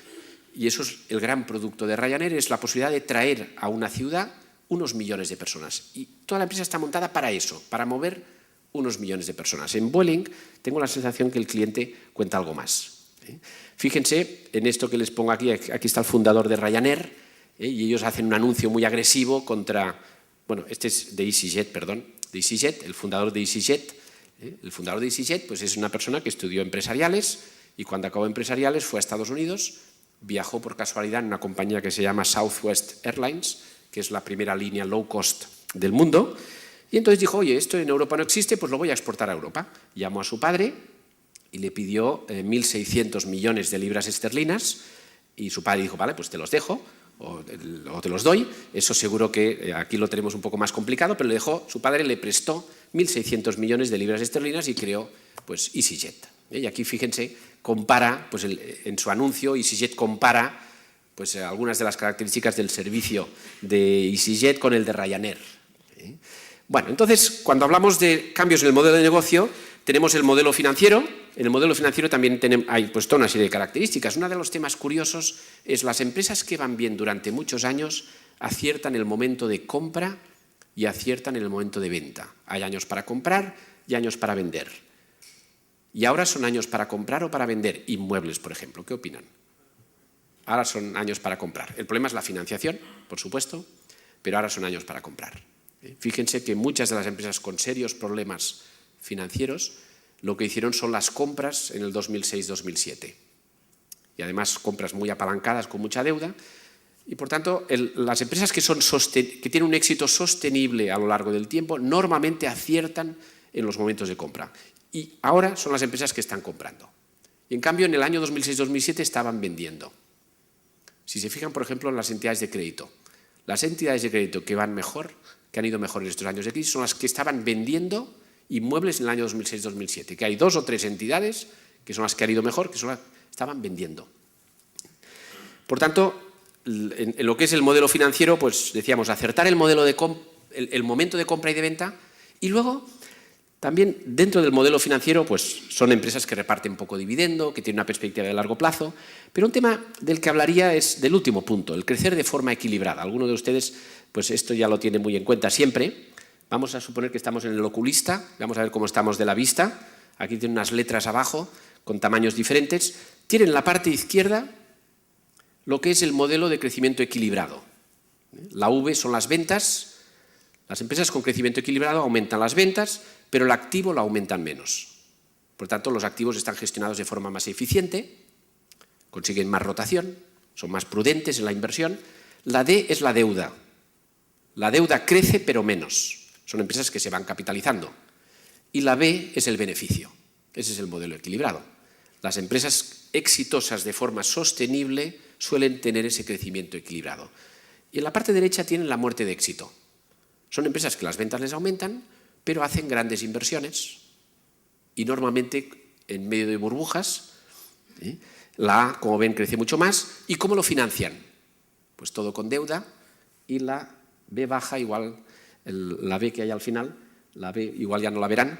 Y eso es el gran producto de Ryanair, es la posibilidad de traer a una ciudad unos millones de personas. Y toda la empresa está montada para eso, para mover unos millones de personas. En Vueling tengo la sensación que el cliente cuenta algo más. Fíjense en esto que les pongo aquí, aquí está el fundador de Ryanair, y ellos hacen un anuncio muy agresivo contra, bueno, este es de EasyJet, perdón, de EasyJet, el fundador de EasyJet. El fundador de EasyJet pues es una persona que estudió empresariales y cuando acabó empresariales fue a Estados Unidos, viajó por casualidad en una compañía que se llama Southwest Airlines, que es la primera línea low cost del mundo, y entonces dijo, oye, esto en Europa no existe, pues lo voy a exportar a Europa. Llamó a su padre y le pidió 1.600 millones de libras esterlinas y su padre dijo, vale, pues te los dejo o te los doy. Eso seguro que aquí lo tenemos un poco más complicado, pero su padre le prestó 1.600 millones de libras esterlinas y creó pues EasyJet. Y aquí, fíjense, compara, pues en su anuncio, EasyJet compara pues, algunas de las características del servicio de EasyJet con el de Ryanair. Bueno, entonces, cuando hablamos de cambios en el modelo de negocio, tenemos el modelo financiero. En el modelo financiero también hay pues, toda una serie de características. Uno de los temas curiosos es las empresas que van bien durante muchos años aciertan el momento de compra y aciertan en el momento de venta. Hay años para comprar y años para vender. Y ahora son años para comprar o para vender inmuebles, por ejemplo. ¿Qué opinan? Ahora son años para comprar. El problema es la financiación, por supuesto, pero ahora son años para comprar. Fíjense que muchas de las empresas con serios problemas financieros lo que hicieron son las compras en el 2006-2007. Y además compras muy apalancadas con mucha deuda. Y por tanto, las empresas que tienen un éxito sostenible a lo largo del tiempo normalmente aciertan en los momentos de compra. Y ahora son las empresas que están comprando. Y en cambio, en el año 2006-2007 estaban vendiendo. Si se fijan, por ejemplo, en las entidades de crédito. Las entidades de crédito que van mejor, que han ido mejor en estos años de crisis, son las que estaban vendiendo inmuebles en el año 2006-2007. Que hay 2 o 3 entidades que son las que han ido mejor, que son las que estaban vendiendo. Por tanto, en lo que es el modelo financiero, pues decíamos, acertar el modelo el momento de compra y de venta, y luego también dentro del modelo financiero pues son empresas que reparten poco dividendo, que tienen una perspectiva de largo plazo, pero un tema del que hablaría es del último punto, el crecer de forma equilibrada. Alguno de ustedes pues esto ya lo tiene muy en cuenta siempre, Vamos a suponer que estamos en el oculista, vamos a ver cómo estamos de la vista. Aquí tienen unas letras abajo con tamaños diferentes. Tienen en la parte izquierda lo que es el modelo de crecimiento equilibrado. La V son las ventas. Las empresas con crecimiento equilibrado aumentan las ventas, pero el activo lo aumentan menos. Por tanto, los activos están gestionados de forma más eficiente, consiguen más rotación, son más prudentes en la inversión. La D es la deuda. La deuda crece, pero menos. Son empresas que se van capitalizando. Y la B es el beneficio. Ese es el modelo equilibrado. Las empresas exitosas de forma sostenible suelen tener ese crecimiento equilibrado. Y en la parte derecha tienen la muerte de éxito. Son empresas que las ventas les aumentan, pero hacen grandes inversiones y normalmente en medio de burbujas. La A, como ven, crece mucho más. ¿Y cómo lo financian? Pues todo con deuda, y la B baja, igual, la B que hay al final, la B igual ya no la verán,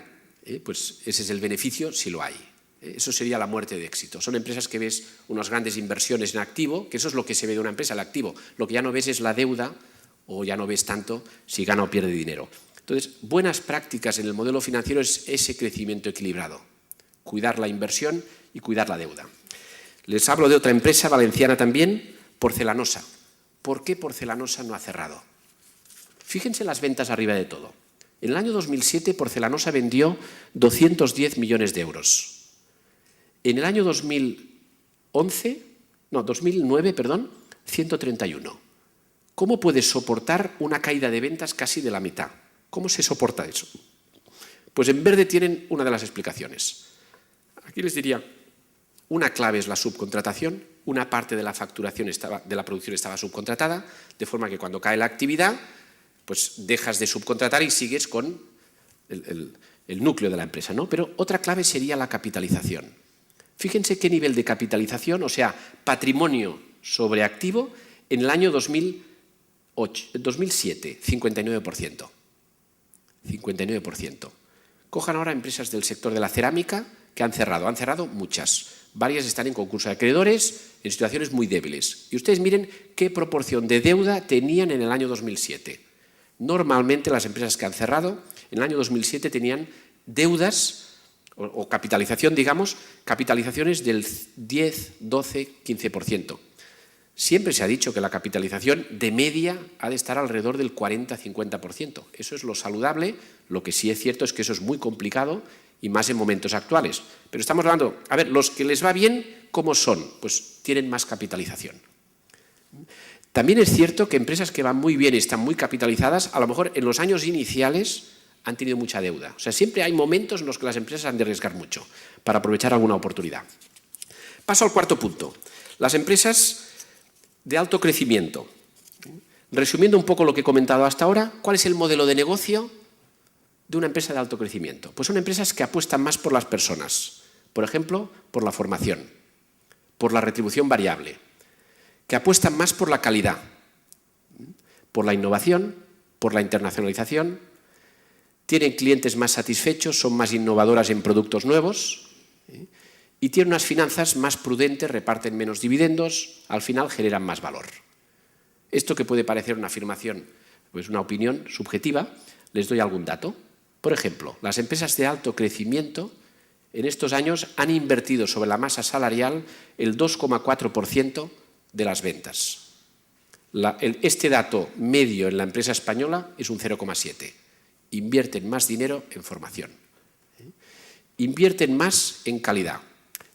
pues ese es el beneficio si lo hay. Eso sería la muerte de éxito. Son empresas que ves unas grandes inversiones en activo, que eso es lo que se ve de una empresa, el activo. Lo que ya no ves es la deuda, o ya no ves tanto si gana o pierde dinero. Entonces, buenas prácticas en el modelo financiero es ese crecimiento equilibrado. Cuidar la inversión y cuidar la deuda. Les hablo de otra empresa valenciana también, Porcelanosa. ¿Por qué Porcelanosa no ha cerrado? Fíjense las ventas arriba de todo. En el año 2007, Porcelanosa vendió 210 millones de euros. En el año 2009, 131. ¿Cómo puede soportar una caída de ventas casi de la mitad? ¿Cómo se soporta eso? Pues en verde tienen una de las explicaciones. Aquí les diría, una clave es la subcontratación, una parte de la facturación de la producción estaba subcontratada, de forma que cuando cae la actividad, pues dejas de subcontratar y sigues con el núcleo de la empresa, ¿no? Pero otra clave sería la capitalización. Fíjense qué nivel de capitalización, o sea, patrimonio sobre activo, en el año 2007, 59%. 59%. Cojan ahora empresas del sector de la cerámica que han cerrado muchas. Varias están en concurso de acreedores, en situaciones muy débiles. Y ustedes miren qué proporción de deuda tenían en el año 2007. Normalmente las empresas que han cerrado en el año 2007 tenían deudas o capitalización, digamos, capitalizaciones del 10, 12, 15%. Siempre se ha dicho que la capitalización de media ha de estar alrededor del 40-50%. Eso es lo saludable. Lo que sí es cierto es que eso es muy complicado y más en momentos actuales. Pero estamos hablando, a ver, los que les va bien, ¿cómo son? Pues tienen más capitalización. También es cierto que empresas que van muy bien y están muy capitalizadas, a lo mejor en los años iniciales han tenido mucha deuda. O sea, siempre hay momentos en los que las empresas han de arriesgar mucho para aprovechar alguna oportunidad. Paso al cuarto punto. Las empresas de alto crecimiento. Resumiendo un poco lo que he comentado hasta ahora, ¿cuál es el modelo de negocio de una empresa de alto crecimiento? Pues son empresas que apuestan más por las personas, por ejemplo, por la formación, por la retribución variable, que apuestan más por la calidad, por la innovación, por la internacionalización, tienen clientes más satisfechos, son más innovadoras en productos nuevos, y tienen unas finanzas más prudentes, reparten menos dividendos, al final generan más valor. Esto que puede parecer una afirmación, pues una opinión subjetiva, les doy algún dato. Por ejemplo, las empresas de alto crecimiento en estos años han invertido sobre la masa salarial el 2,4% de las ventas. Este dato medio en la empresa española es un 0,7%. Invierten más dinero en formación. Invierten más en calidad.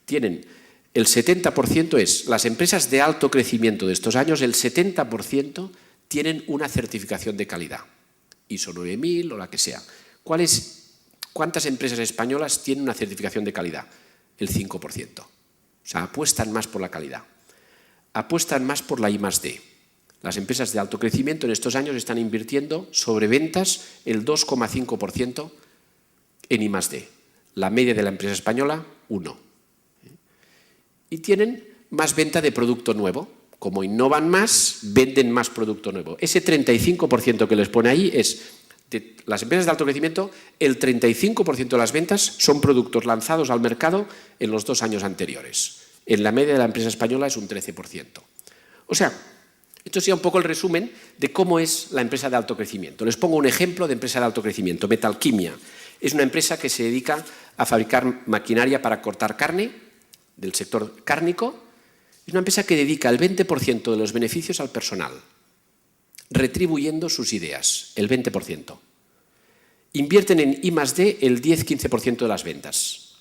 Tienen el 70%, las empresas de alto crecimiento de estos años, el 70% tienen una certificación de calidad. ISO 9000 o la que sea. ¿Cuántas empresas españolas tienen una certificación de calidad? El 5%. O sea, apuestan más por la calidad. Apuestan más por la I+D. Las empresas de alto crecimiento en estos años están invirtiendo sobre ventas el 2,5% en I+D. La media de la empresa española, 1%. Y tienen más venta de producto nuevo. Como innovan más, venden más producto nuevo. Ese 35% que les pone ahí es, de las empresas de alto crecimiento, el 35% de las ventas son productos lanzados al mercado en los 2 años anteriores. En la media de la empresa española es un 13%. O sea, Esto sería un poco el resumen de cómo es la empresa de alto crecimiento. Les pongo un ejemplo de empresa de alto crecimiento, Metalquimia. Es una empresa que se dedica a fabricar maquinaria para cortar carne, del sector cárnico. Es una empresa que dedica el 20% de los beneficios al personal, retribuyendo sus ideas, el 20%. Invierten en I+D el 10-15% de las ventas.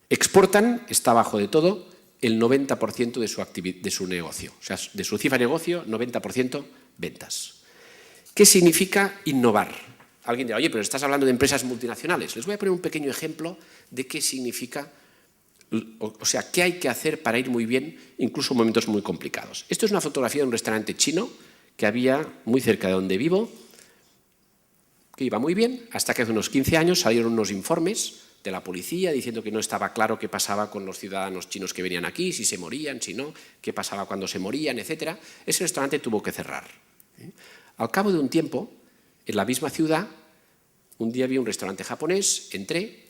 Exportan, está abajo de todo, el 90% de su negocio. O sea, de su cifra de negocio, 90% ventas. ¿Qué significa innovar? Alguien dirá, oye, pero estás hablando de empresas multinacionales. Les voy a poner un pequeño ejemplo de qué significa, o sea, qué hay que hacer para ir muy bien, incluso en momentos muy complicados. Esto es una fotografía de un restaurante chino que había muy cerca de donde vivo, que iba muy bien, hasta que hace unos 15 años salieron unos informes de la policía diciendo que no estaba claro qué pasaba con los ciudadanos chinos que venían aquí, si se morían, si no, qué pasaba cuando se morían, etc. Ese restaurante tuvo que cerrar. Al cabo de un tiempo, en la misma ciudad, un día vi un restaurante japonés, entré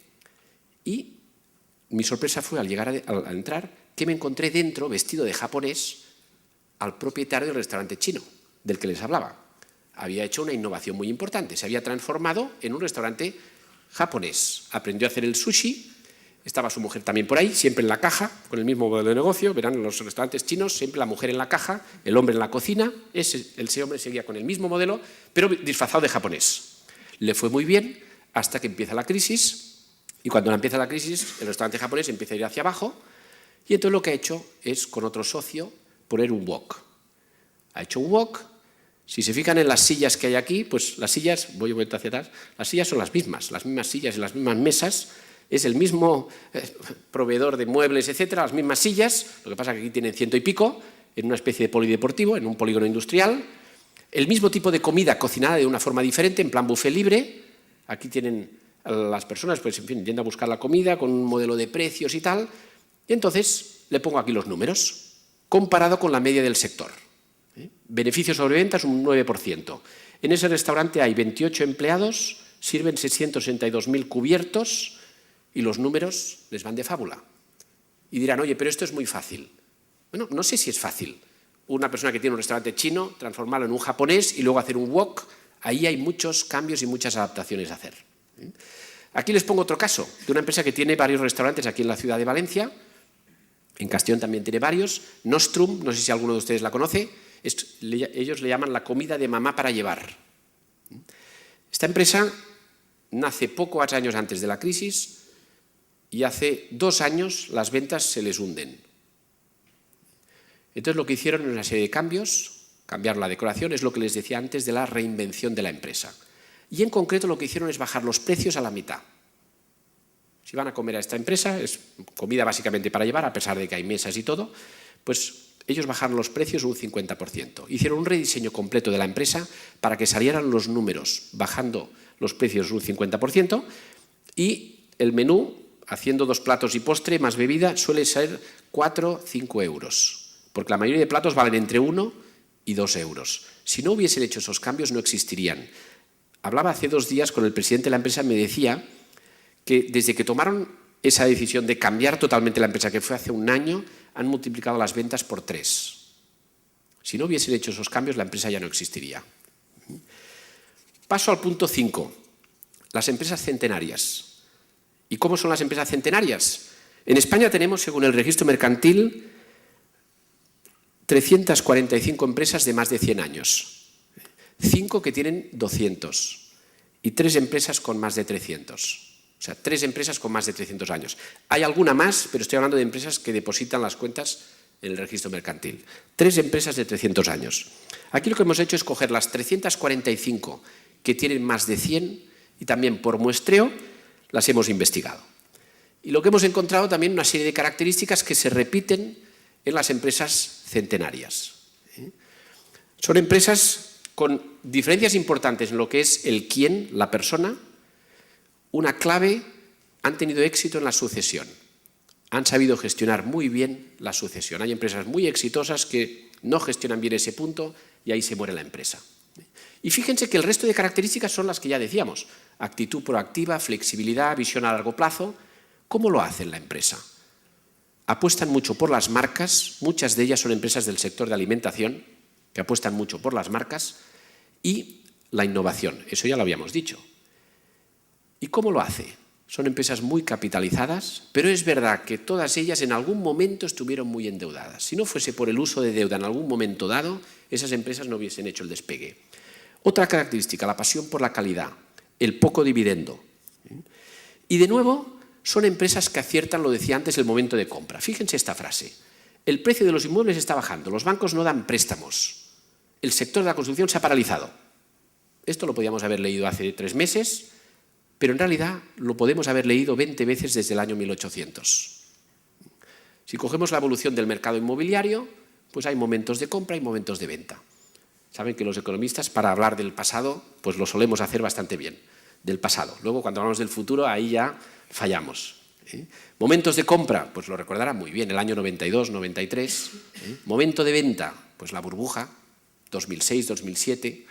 y mi sorpresa fue al entrar que me encontré dentro, vestido de japonés, al propietario del restaurante chino, del que les hablaba. Había hecho una innovación muy importante, se había transformado en un restaurante japonés. Aprendió a hacer el sushi, estaba su mujer también por ahí, siempre en la caja, con el mismo modelo de negocio. Verán, en los restaurantes chinos, siempre la mujer en la caja, el hombre en la cocina. Ese hombre seguía con el mismo modelo, pero disfrazado de japonés. Le fue muy bien hasta que empieza la crisis, y cuando empieza la crisis, el restaurante japonés empieza a ir hacia abajo, y entonces lo que ha hecho es, con otro socio, poner un wok. Ha hecho un wok. Si se fijan en las sillas que hay aquí, pues las sillas, voy un momento hacia atrás, las sillas son las mismas sillas y las mismas mesas, es el mismo proveedor de muebles, etcétera, las mismas sillas, lo que pasa es que aquí tienen 100 y pico, en una especie de polideportivo, en un polígono industrial, el mismo tipo de comida cocinada de una forma diferente, en plan buffet libre. Aquí tienen a las personas, pues en fin, yendo a buscar la comida con un modelo de precios y tal, y entonces le pongo aquí los números, comparado con la media del sector. Beneficios sobre ventas un 9%. En ese restaurante hay 28 empleados, sirven 662.000 cubiertos y los números les van de fábula. Y dirán, oye, pero esto es muy fácil. Bueno, no sé si es fácil. Una persona que tiene un restaurante chino, transformarlo en un japonés y luego hacer un wok, ahí hay muchos cambios y muchas adaptaciones a hacer. Aquí les pongo otro caso, de una empresa que tiene varios restaurantes aquí en la ciudad de Valencia, en Castellón también tiene varios, Nostrum, no sé si alguno de ustedes la conoce. Ellos le llaman la comida de mamá para llevar. Esta empresa nace pocos años antes de la crisis y hace 2 años las ventas se les hunden. Entonces lo que hicieron es una serie de cambios, cambiar la decoración, es lo que les decía antes de la reinvención de la empresa. Y en concreto lo que hicieron es bajar los precios a la mitad. Si van a comer a esta empresa, es comida básicamente para llevar, a pesar de que hay mesas y todo, pues ellos bajaron los precios un 50%. Hicieron un rediseño completo de la empresa para que salieran los números bajando los precios un 50% y el menú, haciendo 2 platos y postre más bebida, suele ser 4-5 euros, porque la mayoría de platos valen entre 1 y 2 euros. Si no hubiesen hecho esos cambios no existirían. Hablaba hace 2 días con el presidente de la empresa, me decía que desde que tomaron esa decisión de cambiar totalmente la empresa, que fue hace 1 año, han multiplicado las ventas por 3. Si no hubiesen hecho esos cambios, la empresa ya no existiría. Paso al punto 5, las empresas centenarias. ¿Y cómo son las empresas centenarias? En España tenemos, según el registro mercantil, 345 empresas de más de 100 años, 5 que tienen 200 y 3 empresas con más de 300. O sea, 3 empresas con más de 300 años. Hay alguna más, pero estoy hablando de empresas que depositan las cuentas en el registro mercantil. 3 empresas de 300 años. Aquí lo que hemos hecho es coger las 345 que tienen más de 100 y también por muestreo las hemos investigado. Y lo que hemos encontrado también una serie de características que se repiten en las empresas centenarias. Son empresas con diferencias importantes en lo que es el quién, la persona. Una clave, han tenido éxito en la sucesión. Han sabido gestionar muy bien la sucesión. Hay empresas muy exitosas que no gestionan bien ese punto y ahí se muere la empresa. Y fíjense que el resto de características son las que ya decíamos. Actitud proactiva, flexibilidad, visión a largo plazo. ¿Cómo lo hace la empresa? Apuestan mucho por las marcas, muchas de ellas son empresas del sector de alimentación, que apuestan mucho por las marcas, y la innovación, eso ya lo habíamos dicho. ¿Y cómo lo hace? Son empresas muy capitalizadas, pero es verdad que todas ellas en algún momento estuvieron muy endeudadas. Si no fuese por el uso de deuda en algún momento dado, esas empresas no hubiesen hecho el despegue. Otra característica, la pasión por la calidad, el poco dividendo. Y de nuevo, son empresas que aciertan, lo decía antes, el momento de compra. Fíjense esta frase. El precio de los inmuebles está bajando, los bancos no dan préstamos, el sector de la construcción se ha paralizado. Esto lo podíamos haber leído hace 3 meses, pero en realidad lo podemos haber leído 20 veces desde el año 1800. Si cogemos la evolución del mercado inmobiliario, pues hay momentos de compra y momentos de venta. Saben que los economistas, para hablar del pasado, pues lo solemos hacer bastante bien, del pasado. Luego, cuando hablamos del futuro, ahí ya fallamos. Momentos de compra, pues lo recordarán muy bien, el año 92, 93. Momento de venta, pues la burbuja, 2006, 2007.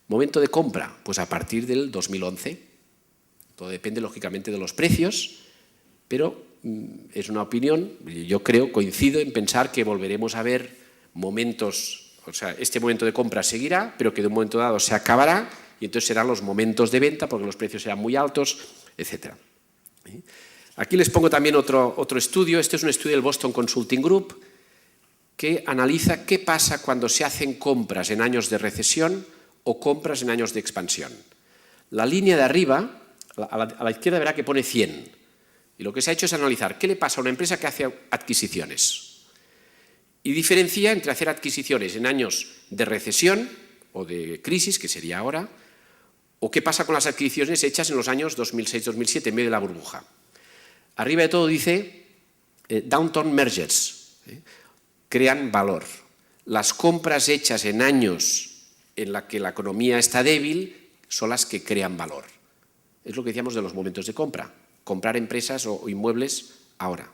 Momento de compra, pues a partir del 2011. Todo depende, lógicamente, de los precios, pero es una opinión, yo creo, coincido en pensar que volveremos a ver momentos, o sea, este momento de compra seguirá, pero que de un momento dado se acabará y entonces serán los momentos de venta porque los precios serán muy altos, etc. Aquí les pongo también otro estudio. Este es un estudio del Boston Consulting Group que analiza qué pasa cuando se hacen compras en años de recesión o compras en años de expansión. La línea de arriba, a la izquierda verá que pone 100. Y lo que se ha hecho es analizar qué le pasa a una empresa que hace adquisiciones. Y diferencia entre hacer adquisiciones en años de recesión o de crisis, que sería ahora, o qué pasa con las adquisiciones hechas en los años 2006-2007, en medio de la burbuja. Arriba de todo dice downturn mergers, crean valor. Las compras hechas en años en la que la economía está débil son las que crean valor. Es lo que decíamos de los momentos de compra, comprar empresas o inmuebles ahora.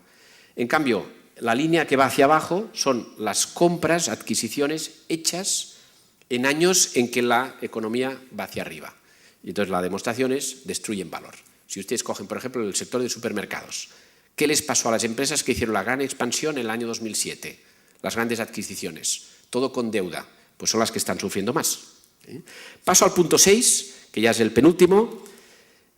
En cambio, la línea que va hacia abajo son las compras, adquisiciones hechas en años en que la economía va hacia arriba. Y entonces la demostración es destruyen valor. Si ustedes cogen, por ejemplo, el sector de supermercados, ¿qué les pasó a las empresas que hicieron la gran expansión en el año 2007? Las grandes adquisiciones, todo con deuda, pues son las que están sufriendo más. Paso al punto 6, que ya es el penúltimo,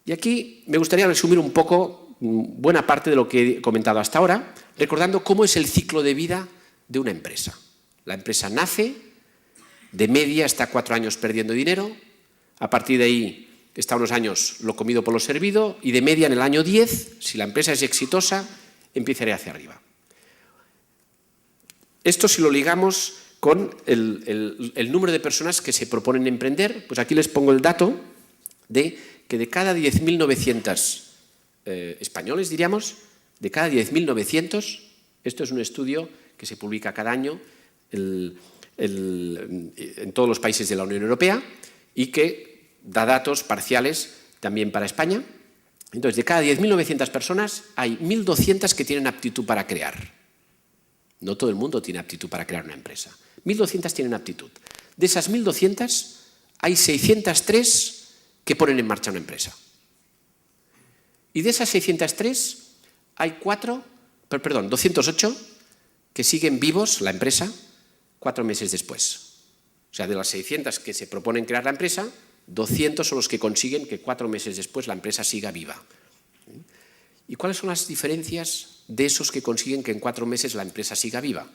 y aquí me gustaría resumir un poco buena parte de lo que he comentado hasta ahora, recordando cómo es el ciclo de vida de una empresa. La empresa nace, de media está 4 años perdiendo dinero, a partir de ahí está unos años lo comido por lo servido, y de media en el año 10, si la empresa es exitosa, empezará hacia arriba. Esto si lo ligamos con el número de personas que se proponen emprender, pues aquí les pongo el dato de que de cada 10.900 españoles, diríamos, de cada 10.900, esto es un estudio que se publica cada año en todos los países de la Unión Europea y que da datos parciales también para España. Entonces, de cada 10.900 personas hay 1.200 que tienen aptitud para crear. No todo el mundo tiene aptitud para crear una empresa. 1.200 tienen aptitud. De esas 1.200, hay 603 que ponen en marcha una empresa. Y de esas 603, hay 208 que siguen vivos la empresa 4 meses después. O sea, de las 600 que se proponen crear la empresa, 200 son los que consiguen que 4 meses después la empresa siga viva. ¿Y cuáles son las diferencias de esos que consiguen que en 4 meses la empresa siga viva?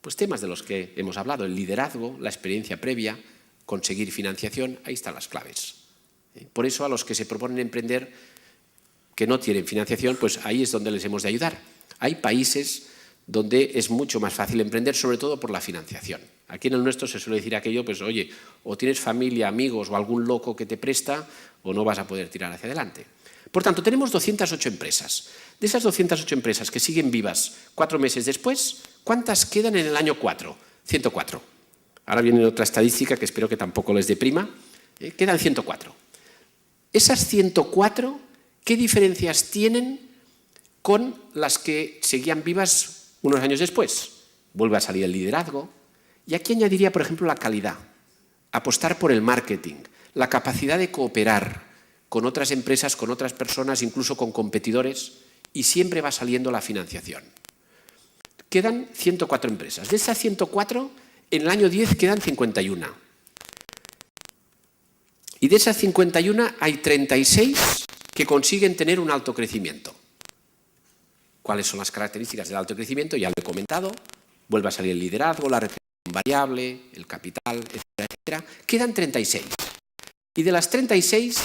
Pues temas de los que hemos hablado, el liderazgo, la experiencia previa, conseguir financiación, ahí están las claves. Por eso a los que se proponen emprender que no tienen financiación, pues ahí es donde les hemos de ayudar. Hay países donde es mucho más fácil emprender, sobre todo por la financiación. Aquí en el nuestro se suele decir aquello, pues oye, o tienes familia, amigos o algún loco que te presta, o no vas a poder tirar hacia adelante. Por tanto, tenemos 208 empresas. De esas 208 empresas que siguen vivas 4 meses después, ¿cuántas quedan en el año 4? 104. Ahora viene otra estadística que espero que tampoco les deprima. Quedan 104. Esas 104, ¿qué diferencias tienen con las que seguían vivas unos años después? Vuelve a salir el liderazgo. Y aquí añadiría, por ejemplo, la calidad. Apostar por el marketing, la capacidad de cooperar con otras empresas, con otras personas, incluso con competidores, y siempre va saliendo la financiación. Quedan 104 empresas. De esas 104, En el año 10 quedan 51. Y de esas 51 hay 36 que consiguen tener un alto crecimiento. ¿Cuáles son las características del alto crecimiento? Ya lo he comentado. Vuelve a salir el liderazgo, la retención variable, el capital, etcétera, etcétera. Quedan 36. Y de las 36,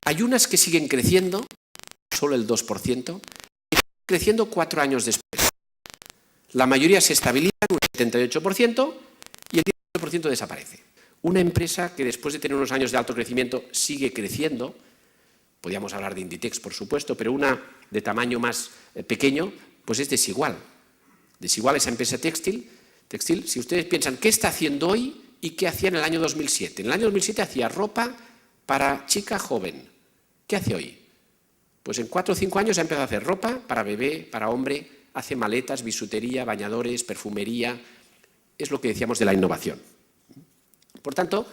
hay unas que siguen creciendo, solo el 2%, y siguen creciendo 4 años después. La mayoría se estabilizan, un 78%, y el 19% desaparece. Una empresa que después de tener unos años de alto crecimiento sigue creciendo, podríamos hablar de Inditex, por supuesto, pero una de tamaño más pequeño, pues es Desigual. Desigual, esa empresa textil, si ustedes piensan, ¿qué está haciendo hoy y qué hacía en el año 2007? En el año 2007 hacía ropa para chica joven. ¿Qué hace hoy? Pues en 4 o 5 años ha empezado a hacer ropa para bebé, para hombre, hace maletas, bisutería, bañadores, perfumería. Es lo que decíamos de la innovación. Por tanto,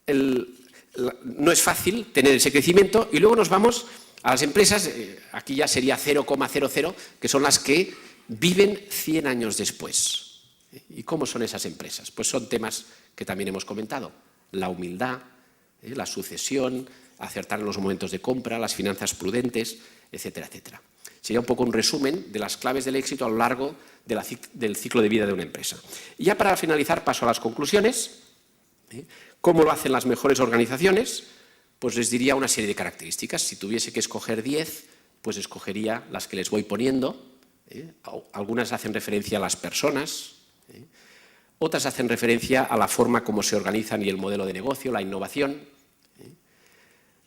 no es fácil tener ese crecimiento y luego nos vamos a las empresas, aquí ya sería 0,00, que son las que viven 100 años después. ¿Y cómo son esas empresas? Pues son temas que también hemos comentado. La humildad, la sucesión, acertar en los momentos de compra, las finanzas prudentes, etcétera, etcétera. Sería un poco un resumen de las claves del éxito a lo largo del ciclo de vida de una empresa. Y ya para finalizar paso a las conclusiones. ¿Cómo lo hacen las mejores organizaciones? Pues les diría una serie de características. Si tuviese que escoger 10, pues escogería las que les voy poniendo. Algunas hacen referencia a las personas, otras hacen referencia a la forma como se organizan y el modelo de negocio, la innovación,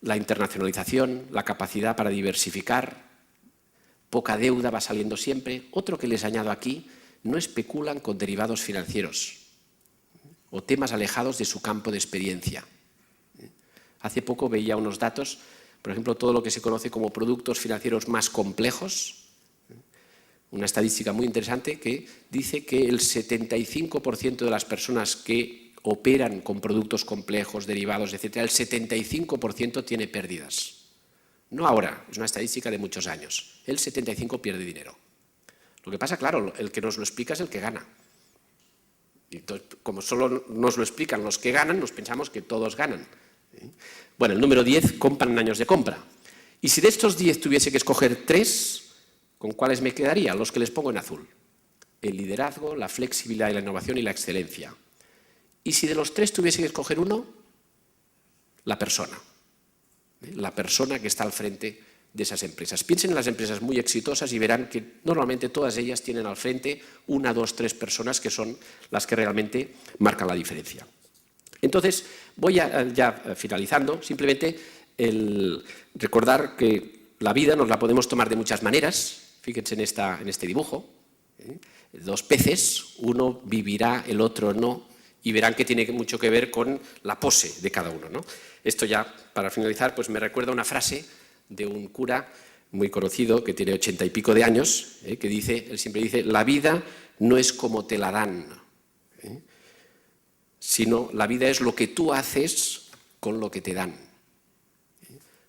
la internacionalización, la capacidad para diversificar, poca deuda va saliendo siempre. Otro que les añado aquí, no especulan con derivados financieros o temas alejados de su campo de experiencia. Hace poco veía unos datos, por ejemplo, todo lo que se conoce como productos financieros más complejos, una estadística muy interesante que dice que el 75% de las personas que operan con productos complejos, derivados, etcétera, el 75% tiene pérdidas. No ahora, es una estadística de muchos años. El 75% pierde dinero. Lo que pasa, claro, el que nos lo explica es el que gana. Y entonces, como solo nos lo explican los que ganan, nos pensamos que todos ganan. Bueno, el número 10, compran años de compra. Y si de estos 10 tuviese que escoger 3, ¿con cuáles me quedaría? Los que les pongo en azul. El liderazgo, la flexibilidad y la innovación y la excelencia. Y si de los 3 tuviese que escoger uno, la persona. La persona que está al frente de esas empresas. Piensen en las empresas muy exitosas y verán que normalmente todas ellas tienen al frente 1, 2, 3 personas que son las que realmente marcan la diferencia. Entonces, voy ya finalizando, simplemente recordar que la vida nos la podemos tomar de muchas maneras. Fíjense en este dibujo. 2 peces, uno vivirá, el otro no, y verán que tiene mucho que ver con la pose de cada uno, ¿no? Esto ya, para finalizar, pues me recuerda una frase de un cura muy conocido que tiene 80 y pico de años, que dice, él siempre dice, la vida no es como te la dan, sino la vida es lo que tú haces con lo que te dan.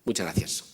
Muchas gracias.